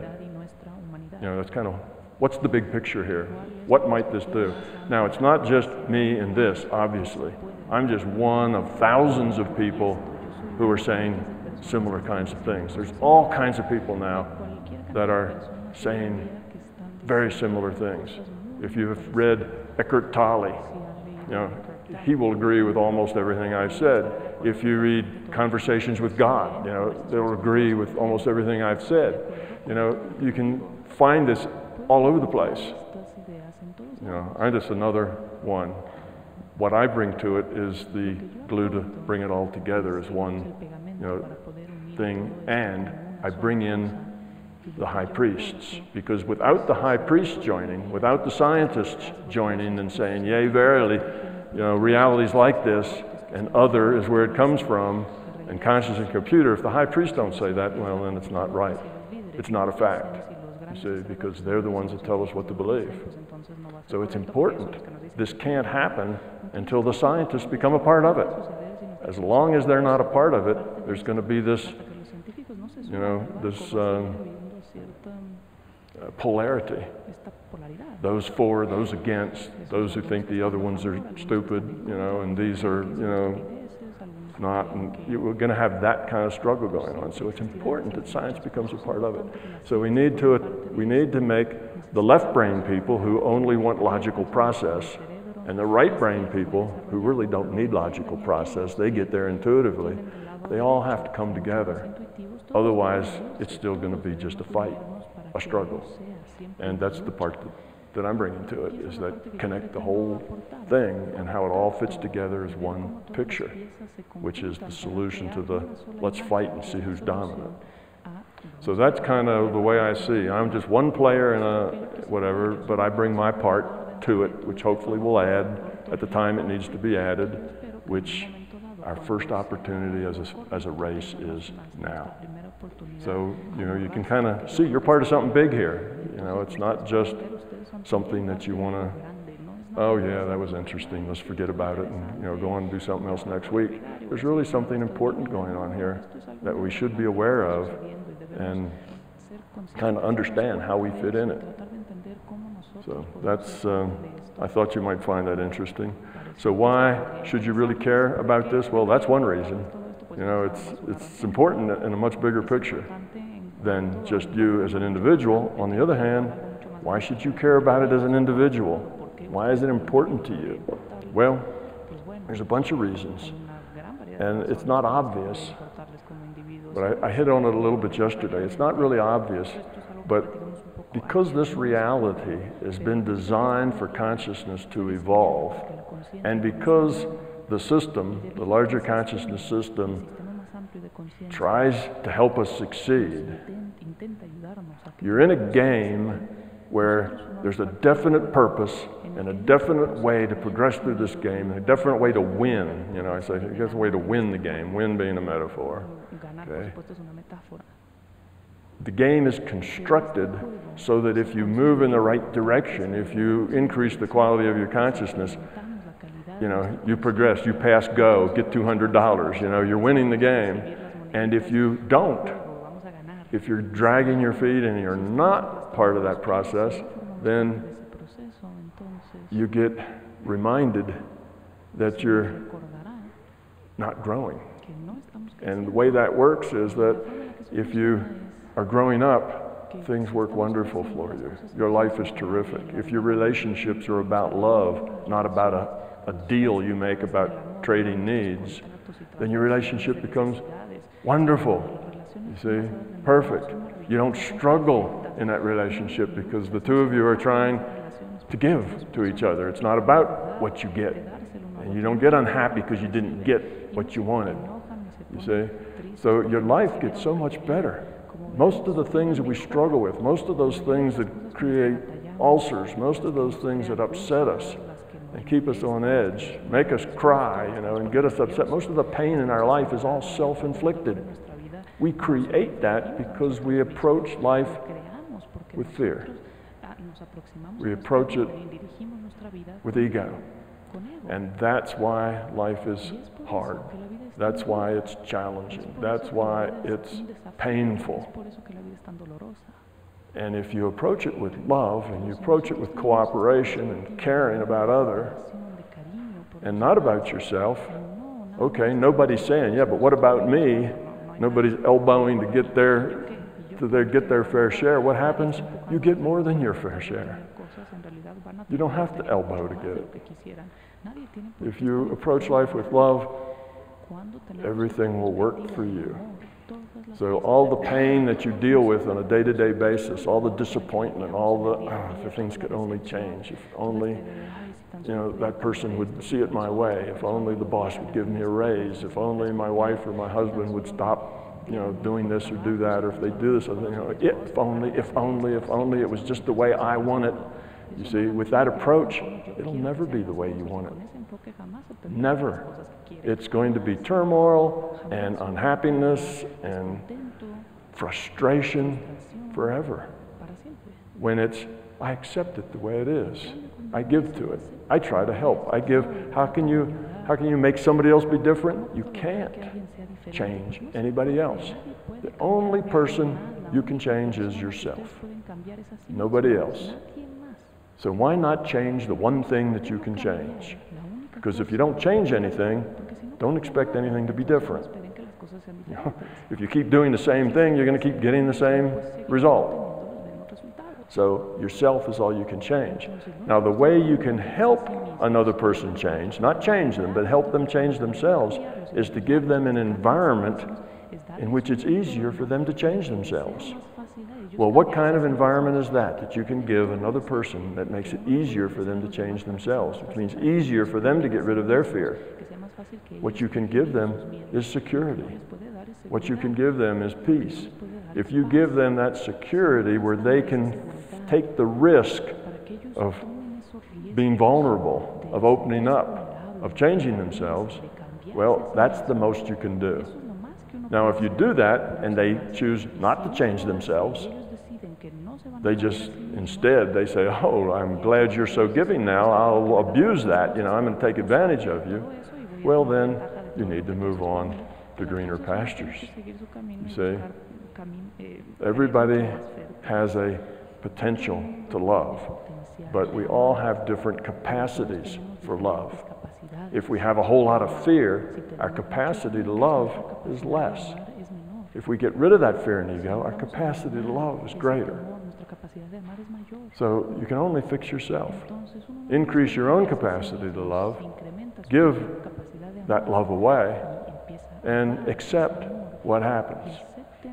You know, that's kind of, what's the big picture here? What might this do? Now, it's not just me and this, obviously. I'm just one of thousands of people who are saying similar kinds of things. There's all kinds of people now that are saying very similar things. If you've read Eckhart Tolle, you know, he will agree with almost everything I've said. If you read Conversations with God, you know, they'll agree with almost everything I've said. You know, you can find this all over the place. You know, I'm just another one. What I bring to it is the glue to bring it all together as one, you know, thing, and I bring in the high priests, because without the high priests joining, without the scientists joining and saying, yea, verily, you know, realities like this and other is where it comes from, and conscious and computer, if the high priests don't say that, well, then it's not right. It's not a fact, you see, because they're the ones that tell us what to believe. So it's important. This can't happen until the scientists become a part of it. As long as they're not a part of it, there's going to be this, you know, this polarity. Those for, those against, those who think the other ones are stupid, you know, and these are, you know, not, and we're going to have that kind of struggle going on. So it's important that science becomes a part of it. So we need to make the left brain people who only want logical process, and the right brain people who really don't need logical process, they get there intuitively. They all have to come together. Otherwise, it's still going to be just a fight, a struggle. And that's the part that I'm bringing to it, is that connect the whole thing and how it all fits together as one picture, which is the solution to the let's fight and see who's dominant. So that's kind of the way I see. I'm just one player in a whatever, but I bring my part to it, which hopefully will add at the time it needs to be added, which our first opportunity as a race is now. So, you know, you can kind of see you're part of something big here. You know, it's not just something that you want to, oh yeah, that was interesting, let's forget about it and, you know, go on and do something else next week. There's really something important going on here that we should be aware of and kind of understand how we fit in it. So that's, I thought you might find that interesting. So why should you really care about this? Well, that's one reason. You know, it's important in a much bigger picture than just you as an individual. On the other hand, why should you care about it as an individual? Why is it important to you? Well, there's a bunch of reasons, and it's not obvious, but I hit on it a little bit yesterday. It's not really obvious, but because this reality has been designed for consciousness to evolve, and because the system, the larger consciousness system, tries to help us succeed, you're in a game where there's a definite purpose and a definite way to progress through this game, and a definite way to win. You know, I say there's a way to win the game, win being a metaphor. Okay? The game is constructed so that if you move in the right direction, if you increase the quality of your consciousness, you know, you progress, you pass go, get $200, you know, you're winning the game. And if you don't, if you're dragging your feet and you're not part of that process, then you get reminded that you're not growing. And the way that works is that if you are growing up, things work wonderful for you. Your life is terrific. If your relationships are about love, not about a deal you make about trading needs, then your relationship becomes wonderful. You see, perfect. You don't struggle in that relationship because the two of you are trying to give to each other. It's not about what you get. And you don't get unhappy because you didn't get what you wanted. You see? So your life gets so much better. Most of the things that we struggle with, most of those things that create ulcers, most of those things that upset us and keep us on edge, make us cry, you know, and get us upset, most of the pain in our life is all self-inflicted. We create that because we approach life with fear. We approach it with ego. And that's why life is hard. That's why it's challenging. That's why it's painful. And if you approach it with love and you approach it with cooperation and caring about others and not about yourself, okay, nobody's saying, yeah, but what about me? Nobody's elbowing to get their fair share. What happens? You get more than your fair share. You don't have to elbow to get it. If you approach life with love, everything will work for you. So all the pain that you deal with on a day-to-day basis, all the disappointment, all the, if things could only change, if only, you know, that person would see it my way, if only the boss would give me a raise, if only my wife or my husband would stop, you know, doing this or do that, or if they do this, you know, if only it was just the way I want it. You see, with that approach, it'll never be the way you want it. Never. It's going to be turmoil and unhappiness and frustration forever. When it's, I accept it the way it is. I give to it. I try to help. I give. How can you make somebody else be different? You can't change anybody else. The only person you can change is yourself. Nobody else. So why not change the one thing that you can change? Because if you don't change anything, don't expect anything to be different. You know, if you keep doing the same thing, you're going to keep getting the same result. So yourself is all you can change. Now the way you can help another person change, not change them, but help them change themselves, is to give them an environment in which it's easier for them to change themselves. Well, what kind of environment is that you can give another person that makes it easier for them to change themselves, which means easier for them to get rid of their fear? What you can give them is security. What you can give them is peace. If you give them that security where they can take the risk of being vulnerable, of opening up, of changing themselves, well, that's the most you can do. Now, if you do that and they choose not to change themselves, instead they say, oh, I'm glad you're so giving now, I'll abuse that, I'm going to take advantage of you. Well, then you need to move on to greener pastures. You see, everybody has a potential to love, but we all have different capacities for love. If we have a whole lot of fear, our capacity to love is less. If we get rid of that fear and ego, our capacity to love is greater. So you can only fix yourself. Increase your own capacity to love, give that love away, and accept what happens.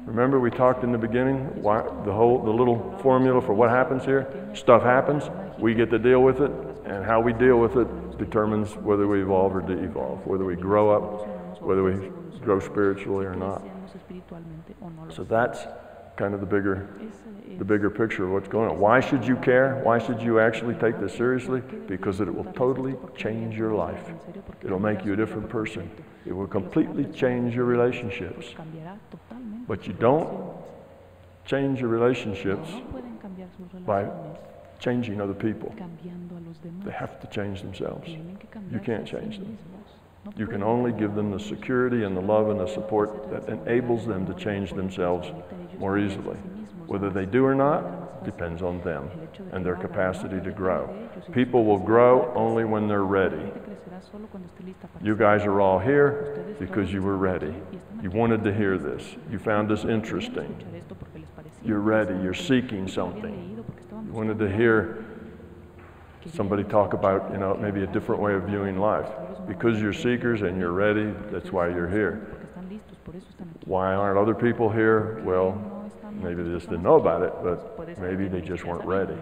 Remember we talked in the beginning, the little formula for what happens here? Stuff happens, we get to deal with it, and how we deal with it determines whether we evolve or de-evolve, whether we grow up, whether we grow spiritually or not. So that's kind of the bigger picture of what's going on. Why should you care? Why should you actually take this seriously? Because it will totally change your life. It'll make you a different person. It will completely change your relationships. But you don't change your relationships by changing other people. They have to change themselves. You can't change them. You can only give them the security and the love and the support that enables them to change themselves more easily. Whether they do or not depends on them and their capacity to grow. People will grow only when they're ready. You guys are all here because you were ready. You wanted to hear this. You found this interesting. You're ready. You're seeking something. You wanted to hear somebody talk about, maybe a different way of viewing life. Because you're seekers and you're ready, that's why you're here. Why aren't other people here? Well, maybe they just didn't know about it, but maybe they just weren't ready.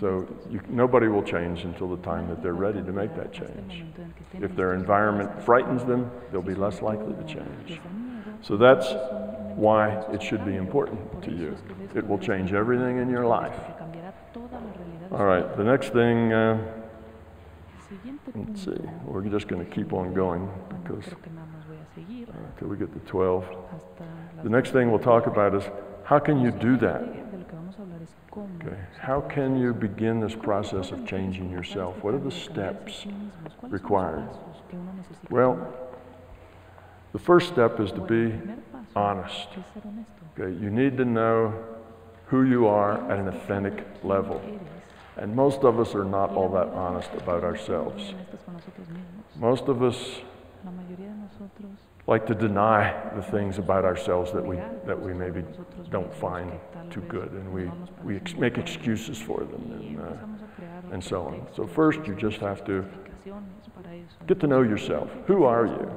So nobody will change until the time that they're ready to make that change. If their environment frightens them, they'll be less likely to change. So that's why it should be important to you. It will change everything in your life. All right, the next thing, let's see, we're just going to keep on going because until we get to 12. The next thing we'll talk about is how can you do that? Okay, how can you begin this process of changing yourself? What are the steps required? Well, the first step is to be honest. Okay, you need to know who you are at an authentic level. And most of us are not all that honest about ourselves. Most of us like to deny the things about ourselves that we maybe don't find too good, and we make excuses for them and so on. So first you just have to get to know yourself. Who are you?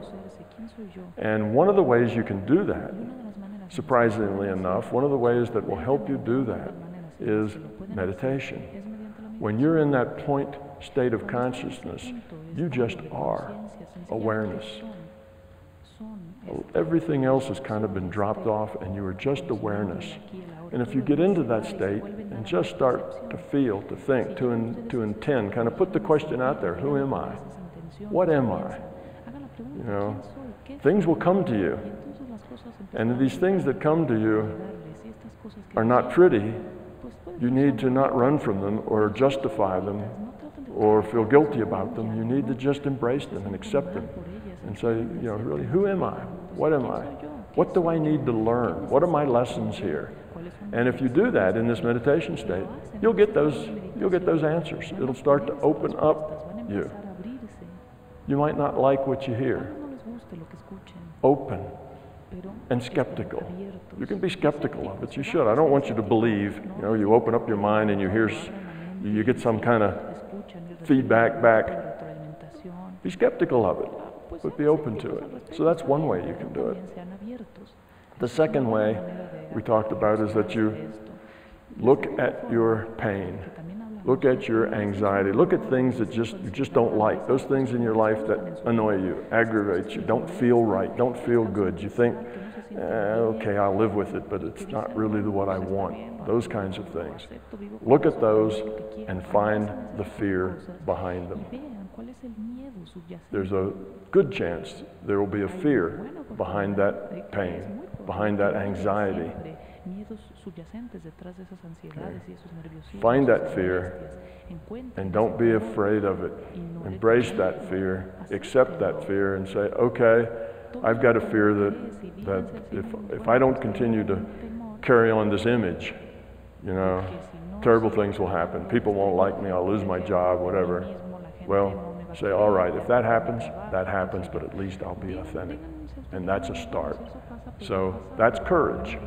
And one of the ways you can do that, surprisingly enough, one of the ways that will help you do that is meditation. When you're in that point state of consciousness, you just are awareness. Everything else has kind of been dropped off and you are just awareness. And if you get into that state and just start to feel, to think, to intend, kind of put the question out there, who am I? What am I? Things will come to you. And these things that come to you are not pretty. You need to not run from them or justify them or feel guilty about them. You need to just embrace them and accept them and say, really, who am I? What am I? What do I need to learn? What are my lessons here? And if you do that in this meditation state, you'll get those answers. It'll start to open up you. You might not like what you hear. Open and skeptical. You can be skeptical of it. You should. I don't want you to believe. You open up your mind and you get some kind of feedback back. Be skeptical of it, but be open to it. So that's one way you can do it. The second way we talked about is that you look at your pain. Look at your anxiety. Look at things that you just don't like. Those things in your life that annoy you, aggravate you, don't feel right, don't feel good. You think, okay, I'll live with it, but it's not really what I want. Those kinds of things. Look at those and find the fear behind them. there's a good chance there will be a fear behind that pain, behind that anxiety. Find that fear and don't be afraid of it. Embrace that fear, accept that fear, and say, okay, I've got a fear that if I don't continue to carry on this image, you know, terrible things will happen. People won't like me, I'll lose my job, whatever. Well, say, all right, if that happens, but at least I'll be authentic. And that's a start. So that's courage.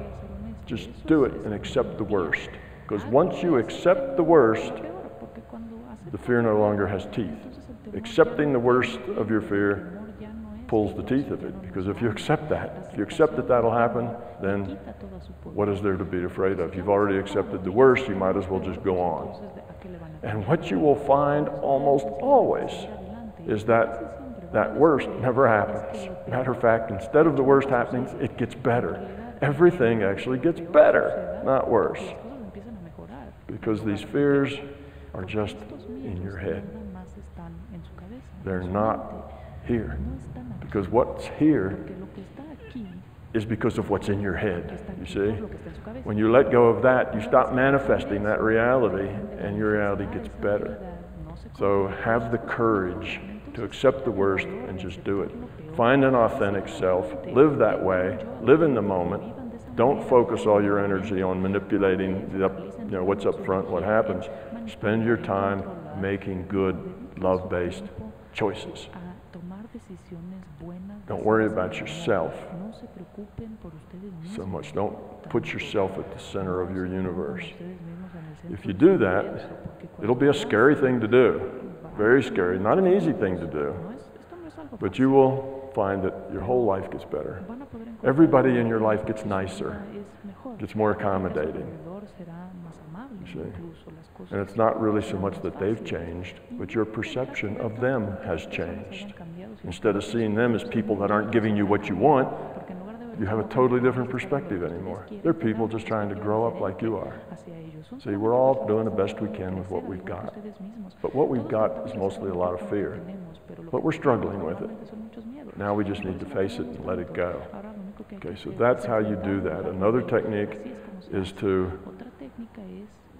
Just do it and accept the worst. Because once you accept the worst, the fear no longer has teeth. Accepting the worst of your fear pulls the teeth of it. Because if you accept that that'll happen, then what is there to be afraid of? You've already accepted the worst, you might as well just go on. And what you will find almost always is that worst never happens. Matter of fact, instead of the worst happening, it gets better. Everything actually gets better, not worse. Because these fears are just in your head. They're not here. Because what's here is because of what's in your head, you see? When you let go of that, you stop manifesting that reality, and your reality gets better. So have the courage to accept the worst and just do it. Find an authentic self, live that way, live in the moment. Don't focus all your energy on manipulating what's up front, what happens. Spend your time making good, love-based choices. Don't worry about yourself so much. Don't put yourself at the center of your universe. If you do that, it'll be a scary thing to do. Very scary. Not an easy thing to do. But you will find that your whole life gets better. Everybody in your life gets nicer, gets more accommodating. You see? And it's not really so much that they've changed, but your perception of them has changed. Instead of seeing them as people that aren't giving you what you want, you have a totally different perspective anymore. They're people just trying to grow up like you are. See, we're all doing the best we can with what we've got. But what we've got is mostly a lot of fear. But we're struggling with it. Now we just need to face it and let it go. Okay, so that's how you do that. Another technique is to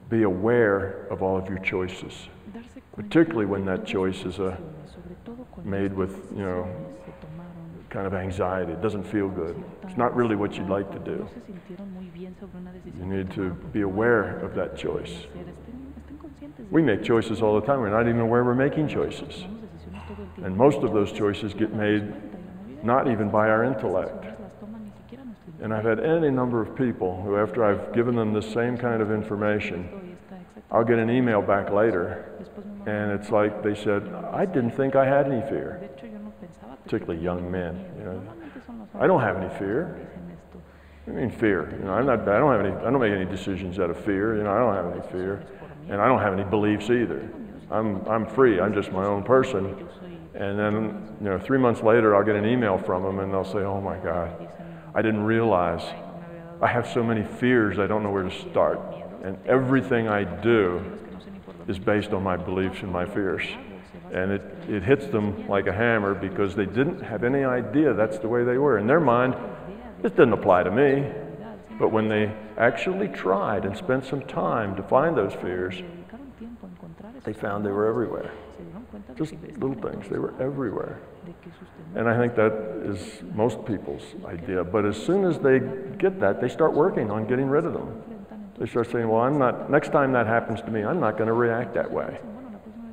be aware of all of your choices, particularly when that choice is made with, kind of anxiety. It doesn't feel good. It's not really what you'd like to do. You need to be aware of that choice. We make choices all the time. We're not even aware we're making choices. And most of those choices get made not even by our intellect. And I've had any number of people who, after I've given them the same kind of information, I'll get an email back later, and it's like they said, I didn't think I had any fear. Particularly young men. I don't have any fear. I mean fear. I don't make any decisions out of fear. I don't have any fear, and I don't have any beliefs either. I'm free. I'm just my own person. And then 3 months later, I'll get an email from them, and they'll say, "Oh my God, I didn't realize I have so many fears. I don't know where to start, and everything I do is based on my beliefs and my fears." And it hits them like a hammer because they didn't have any idea that's the way they were. In their mind, this didn't apply to me. But when they actually tried and spent some time to find those fears, they found they were everywhere. Just little things, they were everywhere. And I think that is most people's idea. But as soon as they get that, they start working on getting rid of them. They start saying, well, next time that happens to me, I'm not going to react that way.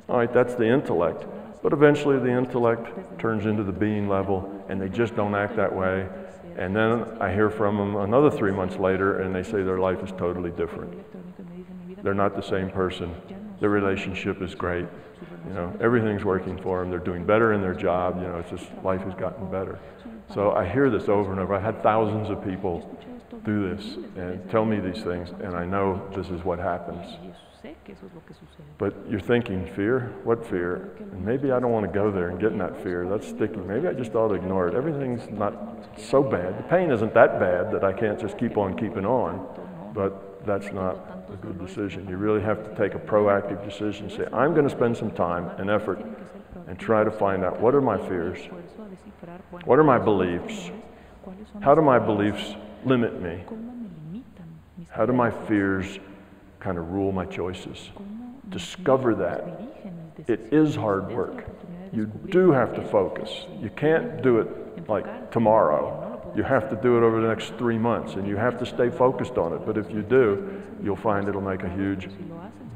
All right, that's the intellect. But eventually the intellect turns into the being level, and they just don't act that way. And then I hear from them another 3 months later, and they say their life is totally different. They're not the same person. Their relationship is great. Everything's working for them. They're doing better in their job. It's just life has gotten better. So I hear this over and over. I've had thousands of people do this and tell me these things, and I know this is what happens. But you're thinking, fear? What fear? And maybe I don't want to go there and get in that fear. That's sticky. Maybe I just ought to ignore it. Everything's not so bad. The pain isn't that bad that I can't just keep on keeping on. but that's not a good decision. You really have to take a proactive decision. Say, I'm going to spend some time and effort and try to find out what are my fears, what are my beliefs, how do my beliefs limit me, how do my fears kind of rule my choices. Discover that. It is hard work. You do have to focus. You can't do it like tomorrow. You have to do it over the next 3 months, and you have to stay focused on it. But if you do, you'll find it'll make a huge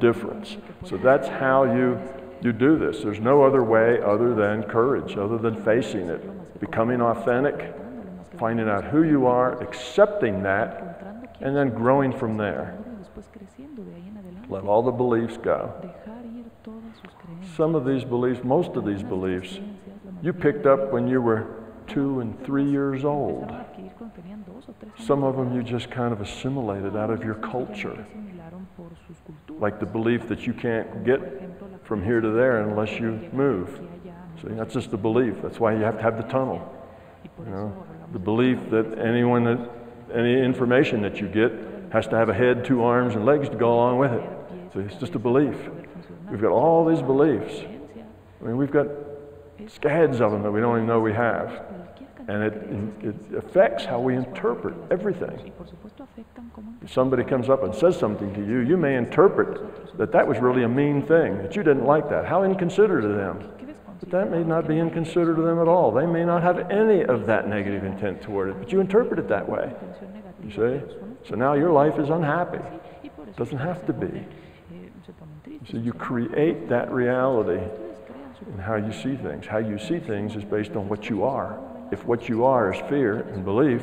difference. So that's how you do this. There's no other way other than courage, other than facing it, becoming authentic, finding out who you are, accepting that, and then growing from there. Let all the beliefs go. Some of these beliefs, most of these beliefs, you picked up when you were 2 and 3 years old. Some of them you just kind of assimilated out of your culture. Like the belief that you can't get from here to there unless you move. See, that's just a belief. That's why you have to have the tunnel. You know, the belief that any information that you get has to have a head, 2 arms, and legs to go along with it. So it's just a belief. We've got all these beliefs. I mean, we've got scads of them that we don't even know we have. And it affects how we interpret everything. If somebody comes up and says something to you, you may interpret that that was really a mean thing, that you didn't like that. How inconsiderate of them. But that may not be inconsiderate of them at all. They may not have any of that negative intent toward it, but you interpret it that way. You see? So now your life is unhappy. It doesn't have to be. So you create that reality in how you see things. How you see things is based on what you are. If what you are is fear and belief,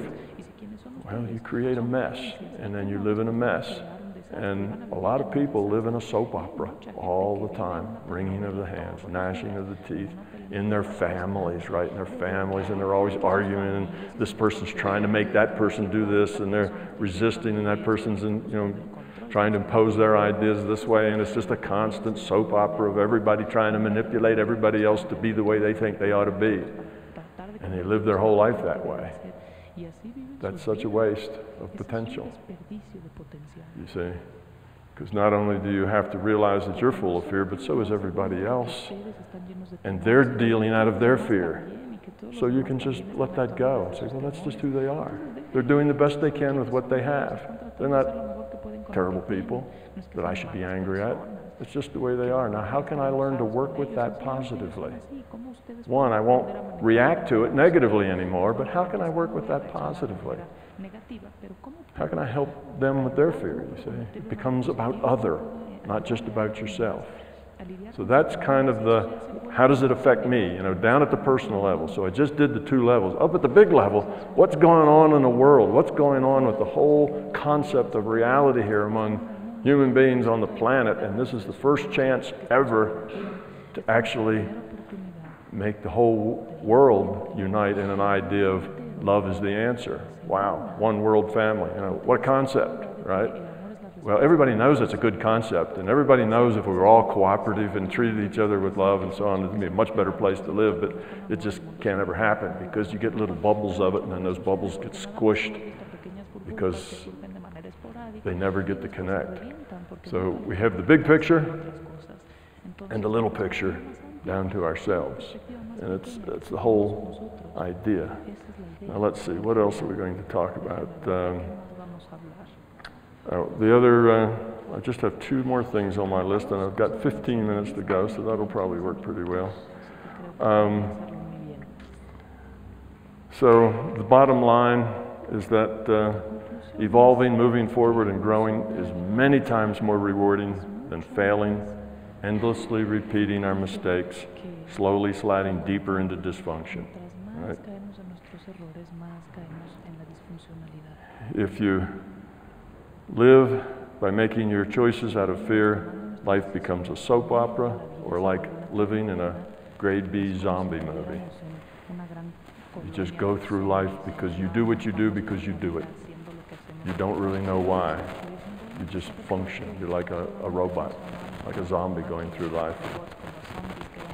well, you create a mess, and then you live in a mess. And a lot of people live in a soap opera all the time, wringing of the hands, gnashing of the teeth, in their families, right? In their families, and they're always arguing, and this person's trying to make that person do this, and they're resisting, and that person's trying to impose their ideas this way, and it's just a constant soap opera of everybody trying to manipulate everybody else to be the way they think they ought to be. And they live their whole life that way. That's such a waste of potential, you see. Because not only do you have to realize that you're full of fear, but so is everybody else. And they're dealing out of their fear. So you can just let that go and say, well, that's just who they are. They're doing the best they can with what they have. They're not terrible people that I should be angry at. It's just the way they are. Now, how can I learn to work with that positively? One, I won't react to it negatively anymore, but how can I work with that positively? How can I help them with their fear, you see? It becomes about other, not just about yourself. So that's kind of the, how does it affect me, down at the personal level. So I just did the 2 levels. Up at the big level, what's going on in the world? What's going on with the whole concept of reality here among human beings on the planet? And this is the first chance ever to actually make the whole world unite in an idea of love is the answer. Wow, one world family. What a concept, right? Well, everybody knows it's a good concept, and everybody knows if we were all cooperative and treated each other with love and so on, it'd be a much better place to live, but it just can't ever happen because you get little bubbles of it, and then those bubbles get squished because they never get to connect. So we have the big picture and the little picture down to ourselves, and it's the whole idea. Now let's see, what else are we going to talk about? I just have 2 more things on my list, and I've got 15 minutes to go, so that'll probably work pretty well. So the bottom line is that evolving, moving forward, and growing is many times more rewarding than failing, endlessly repeating our mistakes, slowly sliding deeper into dysfunction. Right? If you live by making your choices out of fear, life becomes a soap opera, or like living in a grade B zombie movie. You just go through life because you do what you do because you do it. You don't really know why. You just function. You're like a robot, like a zombie going through life.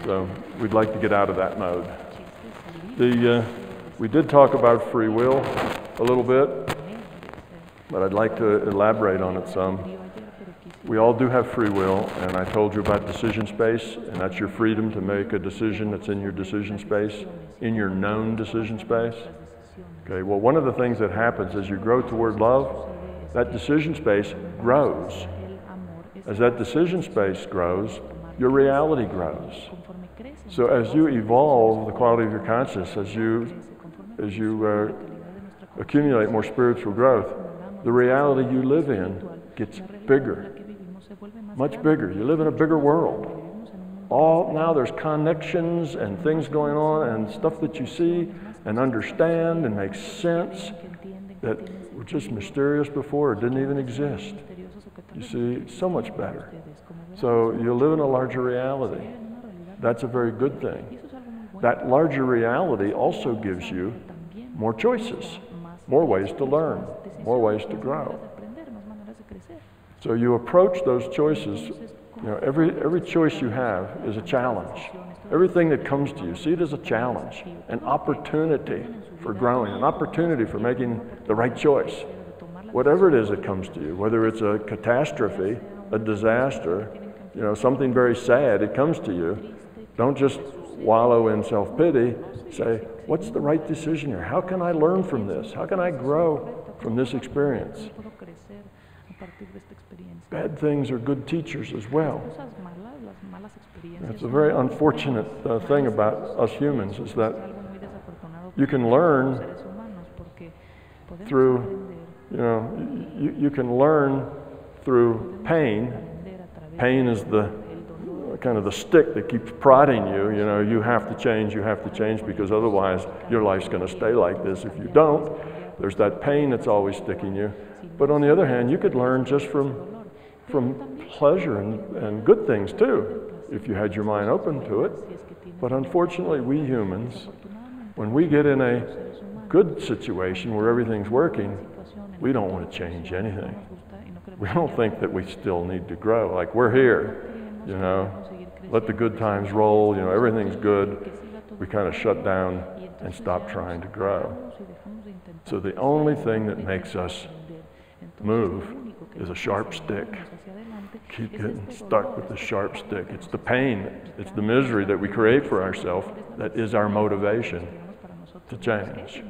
So we'd like to get out of that mode. We did talk about free will a little bit. but I'd like to elaborate on it some. We all do have free will, and I told you about decision space, and that's your freedom to make a decision that's in your decision space, in your known decision space. Okay, well, one of the things that happens as you grow toward love, that decision space grows. As that decision space grows, your reality grows. So as you evolve the quality of your consciousness, as you accumulate more spiritual growth, the reality you live in gets bigger, much bigger. You live in a bigger world. Now there's connections and things going on and stuff that you see and understand and makes sense that were just mysterious before or didn't even exist. You see, it's so much better. So you live in a larger reality. That's a very good thing. That larger reality also gives you more choices, more ways to learn, more ways to grow. So you approach those choices, every choice you have is a challenge. Everything that comes to you, see it as a challenge, an opportunity for growing, an opportunity for making the right choice. Whatever it is that comes to you, whether it's a catastrophe, a disaster, something very sad, it comes to you. Don't just wallow in self-pity. Say, what's the right decision here? How can I learn from this? How can I grow from this experience? Bad things are good teachers as well. It's a very unfortunate thing about us humans is that you can learn through, you can learn through pain. Pain is the kind of the stick that keeps prodding you. You have to change because otherwise your life's going to stay like this. If you don't, there's that pain that's always sticking you. But on the other hand, you could learn just from pleasure and good things too, if you had your mind open to it. But unfortunately, we humans, when we get in a good situation where everything's working, we don't want to change anything. We don't think that we still need to grow. Like, we're here, let the good times roll, everything's good. We kind of shut down and stop trying to grow. So the only thing that makes us move is a sharp stick. Keep getting stuck with the sharp stick. It's the pain, it's the misery that we create for ourselves that is our motivation to change.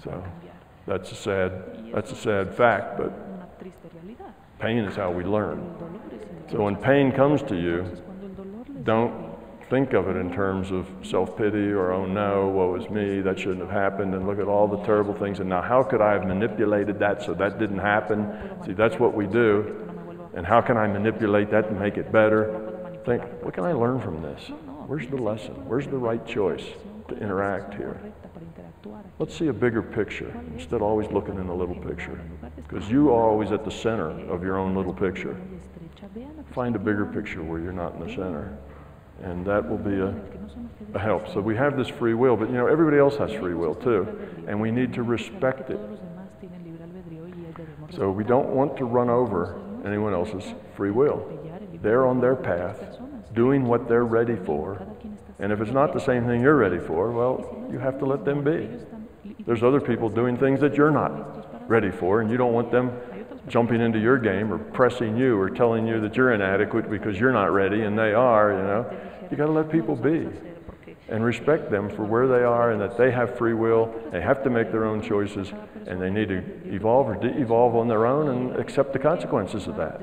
So that's a sad fact, but pain is how we learn. So when pain comes to you, don't think of it in terms of self-pity or, oh no, woe is me, that shouldn't have happened, and look at all the terrible things, and now how could I have manipulated that so that didn't happen? See, that's what we do. And how can I manipulate that and make it better? Think, what can I learn from this? Where's the lesson? Where's the right choice to interact here? Let's see a bigger picture instead of always looking in the little picture, because you are always at the center of your own little picture. Find a bigger picture where you're not in the center, and that will be a help. So we have this free will, but everybody else has free will too, and we need to respect it. So we don't want to run over anyone else's free will. They're on their path, doing what they're ready for, and if it's not the same thing you're ready for, well, you have to let them be. There's other people doing things that you're not ready for, and you don't want them jumping into your game or pressing you or telling you that you're inadequate because you're not ready and they are, You got to let people be and respect them for where they are and that they have free will. They have to make their own choices, and they need to evolve or de-evolve on their own and accept the consequences of that.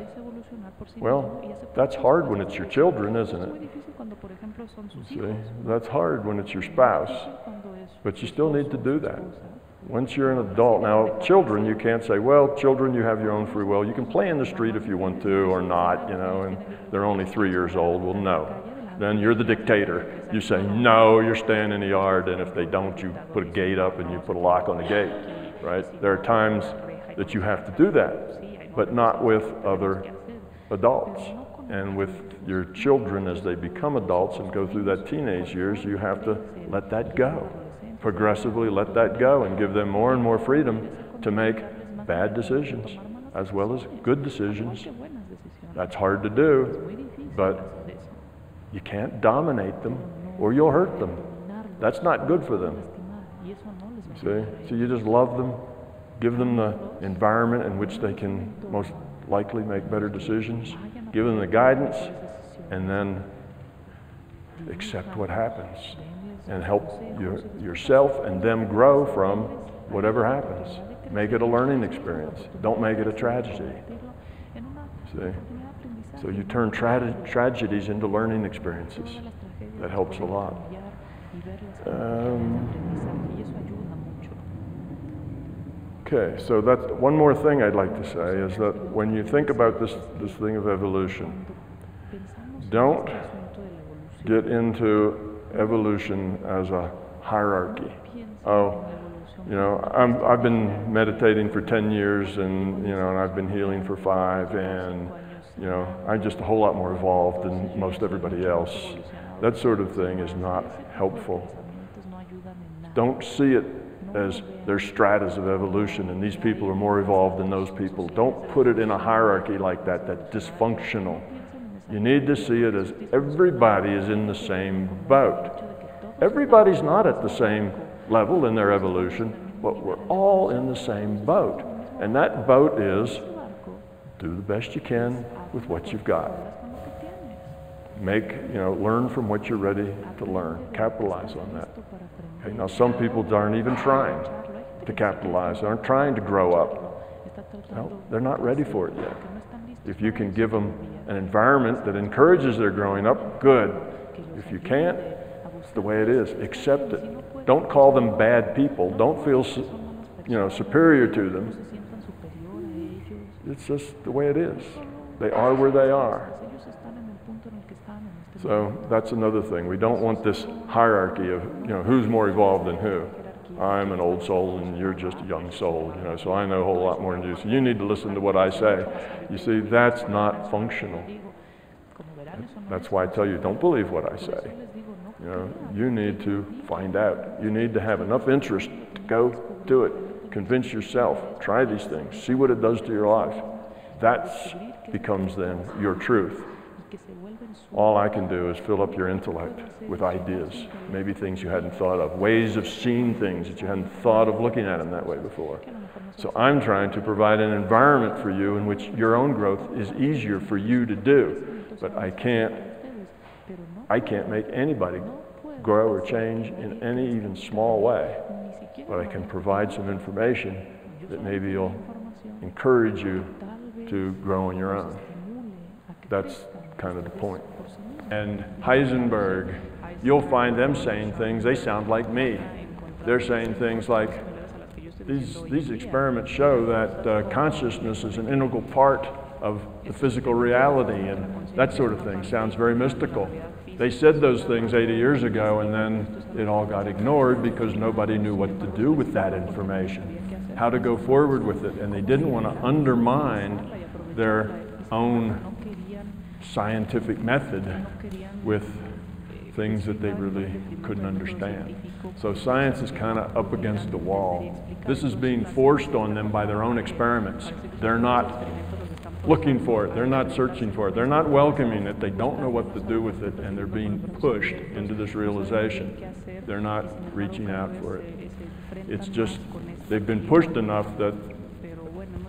Well, that's hard when it's your children, isn't it? See, that's hard when it's your spouse, but you still need to do that. Once you're an adult, now children, you can't say, well, children, you have your own free will. You can play in the street if you want to or not, and they're only 3 years old. Well, no. Then you're the dictator. You say, no, you're staying in the yard, and if they don't, you put a gate up and you put a lock on the gate, right? There are times that you have to do that, but not with other adults. And with your children as they become adults and go through that teenage years, you have to let that go. Progressively let that go and give them more and more freedom to make bad decisions as well as good decisions. That's hard to do, but you can't dominate them or you'll hurt them. That's not good for them. See? So you just love them give them the environment in which they can most likely make better decisions, give them the guidance, and then accept what happens and help yourself and them grow from whatever happens. Make it a learning experience. Don't make it a tragedy. See? So you turn tragedies into learning experiences. That helps a lot. Okay, so that's one more thing I'd like to say is that when you think about this thing of evolution, don't get into evolution as a hierarchy. Oh, you know, I've been meditating for 10 years and I've been healing for 5 and, I'm just a whole lot more evolved than most everybody else. That sort of thing is not helpful. Don't see it as there's stratas of evolution and these people are more evolved than those people. Don't put it in a hierarchy like that. That's dysfunctional. You need to see it as everybody is in the same boat. Everybody's not at the same level in their evolution, but we're all in the same boat. And that boat is do the best you can with what you've got. Learn from what you're ready to learn. Capitalize on that. Okay, now some people aren't even trying to capitalize, aren't trying to grow up. No, they're not ready for it yet. If you can give them an environment that encourages their growing up, good. If you can't, it's the way it is. Accept it. Don't call them bad people. Don't feel superior to them. It's just the way it is. They are where they are. So that's another thing. We don't want this hierarchy of, who's more evolved than who. I'm an old soul and you're just a young soul, so I know a whole lot more than you. So you need to listen to what I say. You see, that's not functional. That's why I tell you, don't believe what I say. You need to find out. You need to have enough interest to go do it. Convince yourself. Try these things. See what it does to your life. That becomes then your truth. All I can do is fill up your intellect with ideas, maybe things you hadn't thought of, ways of seeing things that you hadn't thought of looking at them that way before. So I'm trying to provide an environment for you in which your own growth is easier for you to do. But I can't make anybody grow or change in any even small way. But I can provide some information that maybe will encourage you to grow on your own. That's kind of the point. And Heisenberg, you'll find them saying things, they sound like me. They're saying things like, these experiments show that consciousness is an integral part of the physical reality, and that sort of thing sounds very mystical. They said those things 80 years ago, and then it all got ignored because nobody knew what to do with that information, how to go forward with it, and they didn't want to undermine their own scientific method with things that they really couldn't understand. So science is kind of up against the wall. This is being forced on them by their own experiments. They're not looking for it. They're not searching for it. They're not welcoming it. They don't know what to do with it, and they're being pushed into this realization. They're not reaching out for it. It's just they've been pushed enough that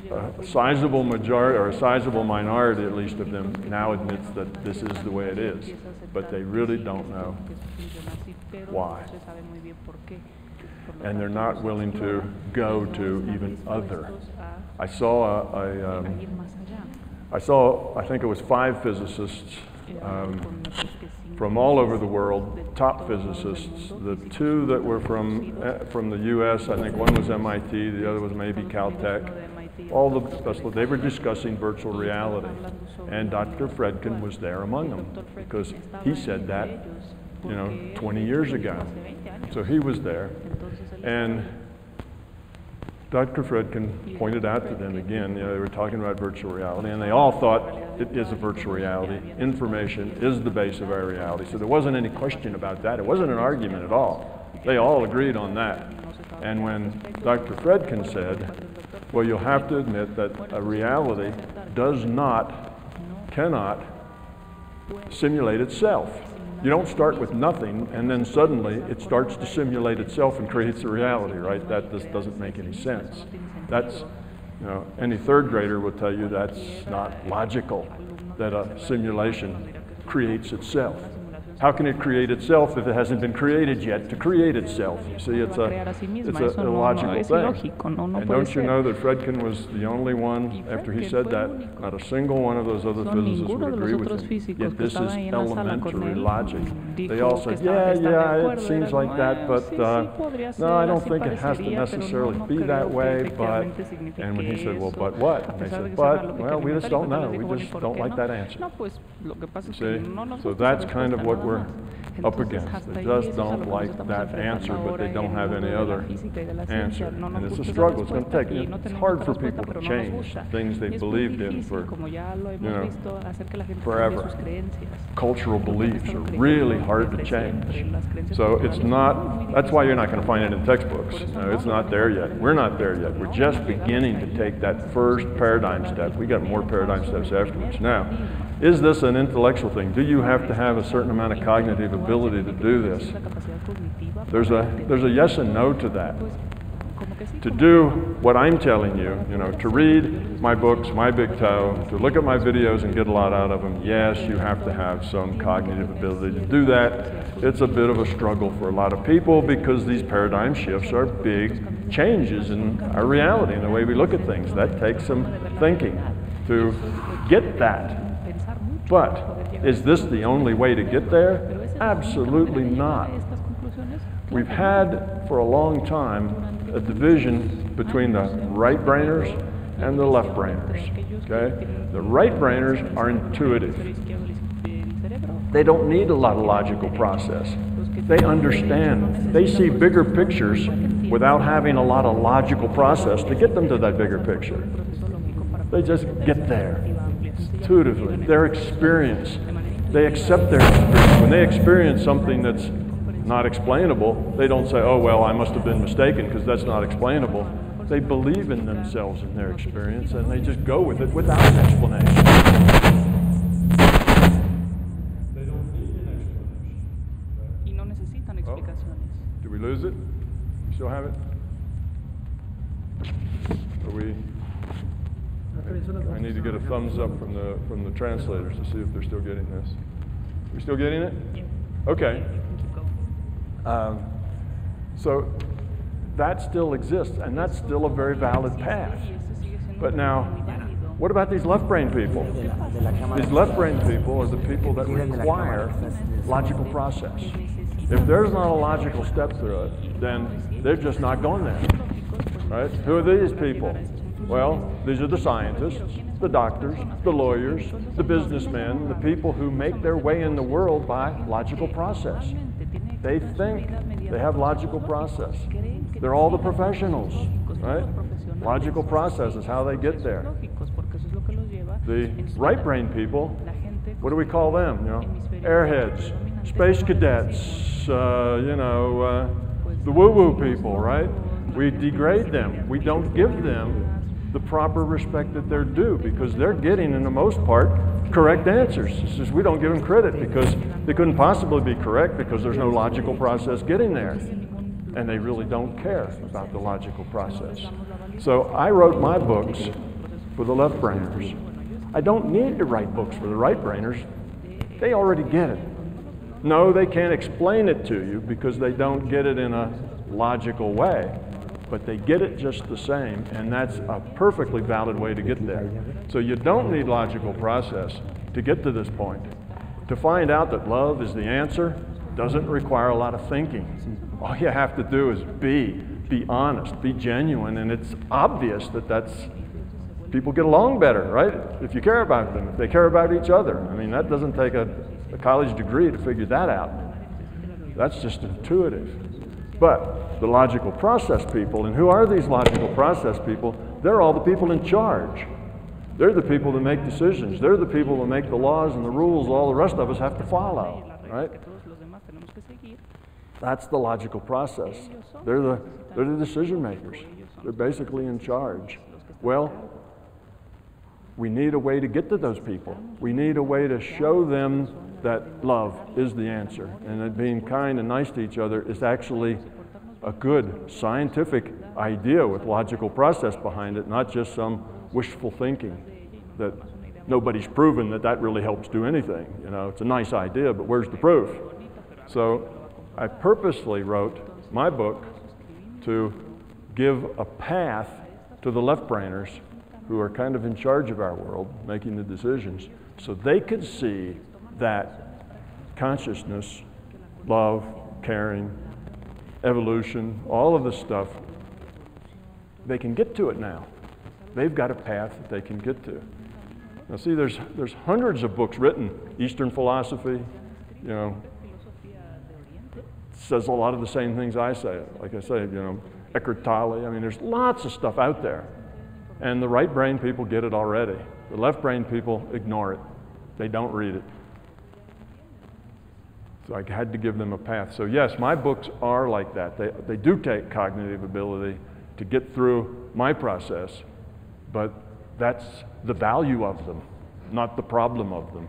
a sizable majority, or a sizable minority at least of them, now admits that this is the way it is, but they really don't know why. And they're not willing to go to even other. I saw, I think it was 5 physicists from all over the world, top physicists. The 2 that were from the US, I think one was MIT, the other was maybe Caltech. All the they were discussing virtual reality, and Dr. Fredkin was there among them because he said that 20 years ago. So he was there, and Dr. Fredkin pointed out to them again, they were talking about virtual reality, and they all thought it is a virtual reality. Information is the base of our reality. So there wasn't any question about that. It wasn't an argument at all. They all agreed on that. And when Dr. Fredkin said, well, you'll have to admit that a reality cannot simulate itself. You don't start with nothing and then suddenly it starts to simulate itself and creates a reality, right? That just doesn't make any sense. That's, any third grader will tell you that's not logical, that a simulation creates itself. How can it create itself if it hasn't been created yet to create itself? You see, it's a illogical thing. And don't you know that Fredkin was the only one, after he said that, not a single one of those other physicists would agree with him. Yet this is elementary logic. They all said, yeah, it seems like that, but no, I don't think it has to necessarily be that way, but, and when he said, well, but what? And they said, but, well, we just don't know. We just don't like that answer. See? So that's kind of what we're up against. They just don't like that answer, but they don't have any other answer. And it's a struggle. It's going to take, it's hard for people to change things they've believed in for, forever. Cultural beliefs are really hard to change. So it's not, that's why you're not going to find it in textbooks. It's not there yet. We're not there yet. We're just beginning to take that first paradigm step. We got more paradigm steps afterwards. Now, is this an intellectual thing? Do you have to have a certain amount of cognitive ability to do this? There's a yes and no to that. To do what I'm telling you, to read my books, My Big Toe, to look at my videos and get a lot out of them, yes, you have to have some cognitive ability to do that. It's a bit of a struggle for a lot of people because these paradigm shifts are big changes in our reality and the way we look at things. That takes some thinking to get that. But is this the only way to get there? Absolutely not. We've had for a long time a division between the right-brainers and the left-brainers, okay? The right-brainers are intuitive. They don't need a lot of logical process. They understand. They see bigger pictures without having a lot of logical process to get them to that bigger picture. They just get there intuitively. Their experience. They accept their experience. When they experience something that's not explainable, they don't say, oh, well, I must have been mistaken because that's not explainable. They believe in themselves and their experience and they just go with it without an explanation. They don't need an explanation. Oh. Did we lose it? You still have it? Are we? I need to get a thumbs up from the translators to see if they're still getting this. You're still getting it? Yeah. Okay. So that still exists, and that's still a very valid path. But now, what about these left-brain people? These left-brain people are the people that require logical process. If there's not a logical step through it, then they're just not going there. Right? Who are these people? Well, these are the scientists, the doctors, the lawyers, the businessmen, the people who make their way in the world by logical process. They think, they have logical process. They're all the professionals, right? Logical process is how they get there. The right-brain people, what do we call them? Airheads, space cadets, the woo-woo people, right? We degrade them. We don't give them the proper respect that they're due because they're getting, in the most part, correct answers. It's just we don't give them credit because they couldn't possibly be correct because there's no logical process getting there. And they really don't care about the logical process. So I wrote my books for the left-brainers. I don't need to write books for the right-brainers. They already get it. No, they can't explain it to you because they don't get it in a logical way. But they get it just the same, and that's a perfectly valid way to get there. So you don't need logical process to get to this point. To find out that love is the answer doesn't require a lot of thinking. All you have to do is be honest, be genuine, and it's obvious that people get along better, right? If you care about them, if they care about each other. I mean, that doesn't take a college degree to figure that out. That's just intuitive. But the logical process people, and who are these logical process people? They're all the people in charge. They're the people that make decisions. They're the people that make the laws and the rules all the rest of us have to follow, right? That's the logical process. They're the decision makers. They're basically in charge. Well, we need a way to get to those people. We need a way to show them that love is the answer, and that being kind and nice to each other is actually a good scientific idea with logical process behind it, not just some wishful thinking that nobody's proven that that really helps do anything. You know, it's a nice idea, but where's the proof? So I purposely wrote my book to give a path to the left-brainers who are kind of in charge of our world, making the decisions, so they could see that consciousness, love, caring, evolution, all of this stuff, they can get to it now. They've got a path that they can get to. Now see, there's hundreds of books written. Eastern philosophy, you know, says a lot of the same things I say. Like I say, you know, Eckhart Tolle, I mean, there's lots of stuff out there. And the right brain people get it already. The left brain people ignore it. They don't read it. So I had to give them a path. So yes, my books are like that. They do take cognitive ability to get through my process, but that's the value of them, not the problem of them.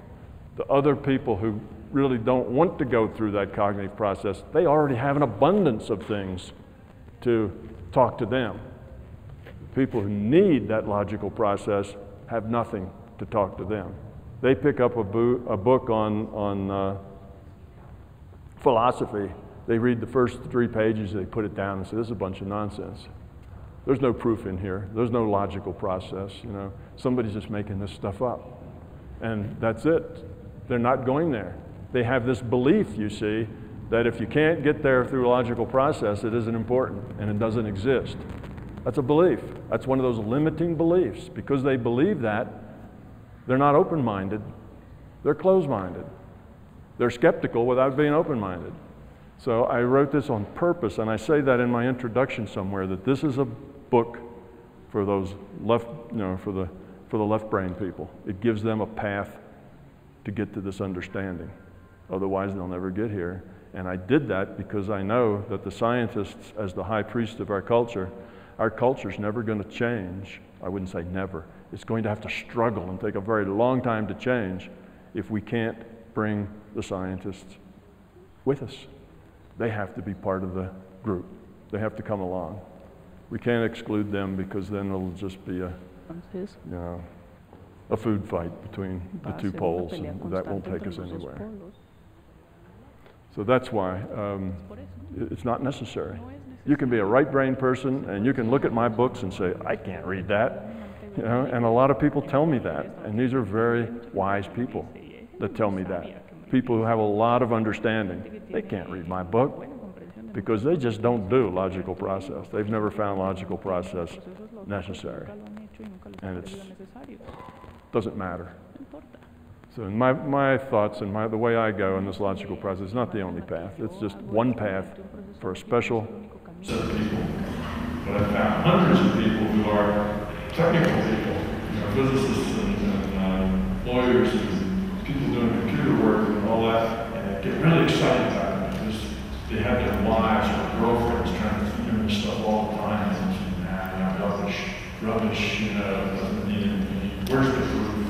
The other people who really don't want to go through that cognitive process, they already have an abundance of things to talk to them. People who need that logical process have nothing to talk to them. They pick up a book on philosophy, they read the first 3 pages, they put it down and say, this is a bunch of nonsense. There's no proof in here. There's no logical process, you know. Somebody's just making this stuff up. And that's it. They're not going there. They have this belief, you see, that if you can't get there through a logical process, it isn't important and it doesn't exist. That's a belief. That's one of those limiting beliefs. Because they believe that, they're not open-minded. They're closed-minded. They're skeptical without being open-minded. So I wrote this on purpose, and I say that in my introduction somewhere, that this is a book for those left, you know, for the left brain people. It gives them a path to get to this understanding. Otherwise, they'll never get here. And I did that because I know that the scientists, as the high priest of our culture's never going to change. I wouldn't say never. It's going to have to struggle and take a very long time to change if we can't bring the scientists with us. They have to be part of the group. They have to come along. We can't exclude them because then it'll just be a, you know, a food fight between the two poles, and that won't take us anywhere. So that's why it's not necessary. You can be a right brain person and you can look at my books and say, I can't read that. You know, and a lot of people tell me that. And these are very wise people that tell me that. People who have a lot of understanding. They can't read my book because they just don't do logical process. They've never found logical process necessary. And it doesn't matter. So my thoughts and the way I go in this logical process is not the only path. It's just one path for a special set of people. But I've found hundreds of people who are technical people, you know, physicists and lawyers and people doing computer work and all that, and get really excited about it because they have their wives or girlfriends trying to feed them this stuff all the time. And it's, rubbish, you know, doesn't need it. Where's the proof?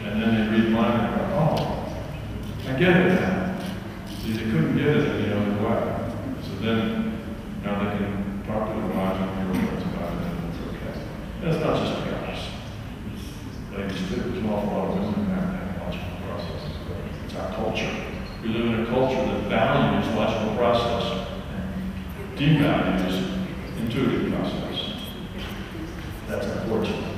And then they read mine and go, oh, I get it now. See, they couldn't get it any other way. So then, now they can talk to their wives and girlfriends about it, and it's okay. And it's not just guys. It's ladies too. There's an awful lot of women who have logical processes. It's our culture. We live in a culture that values logical process and devalues intuitive process. That's unfortunate.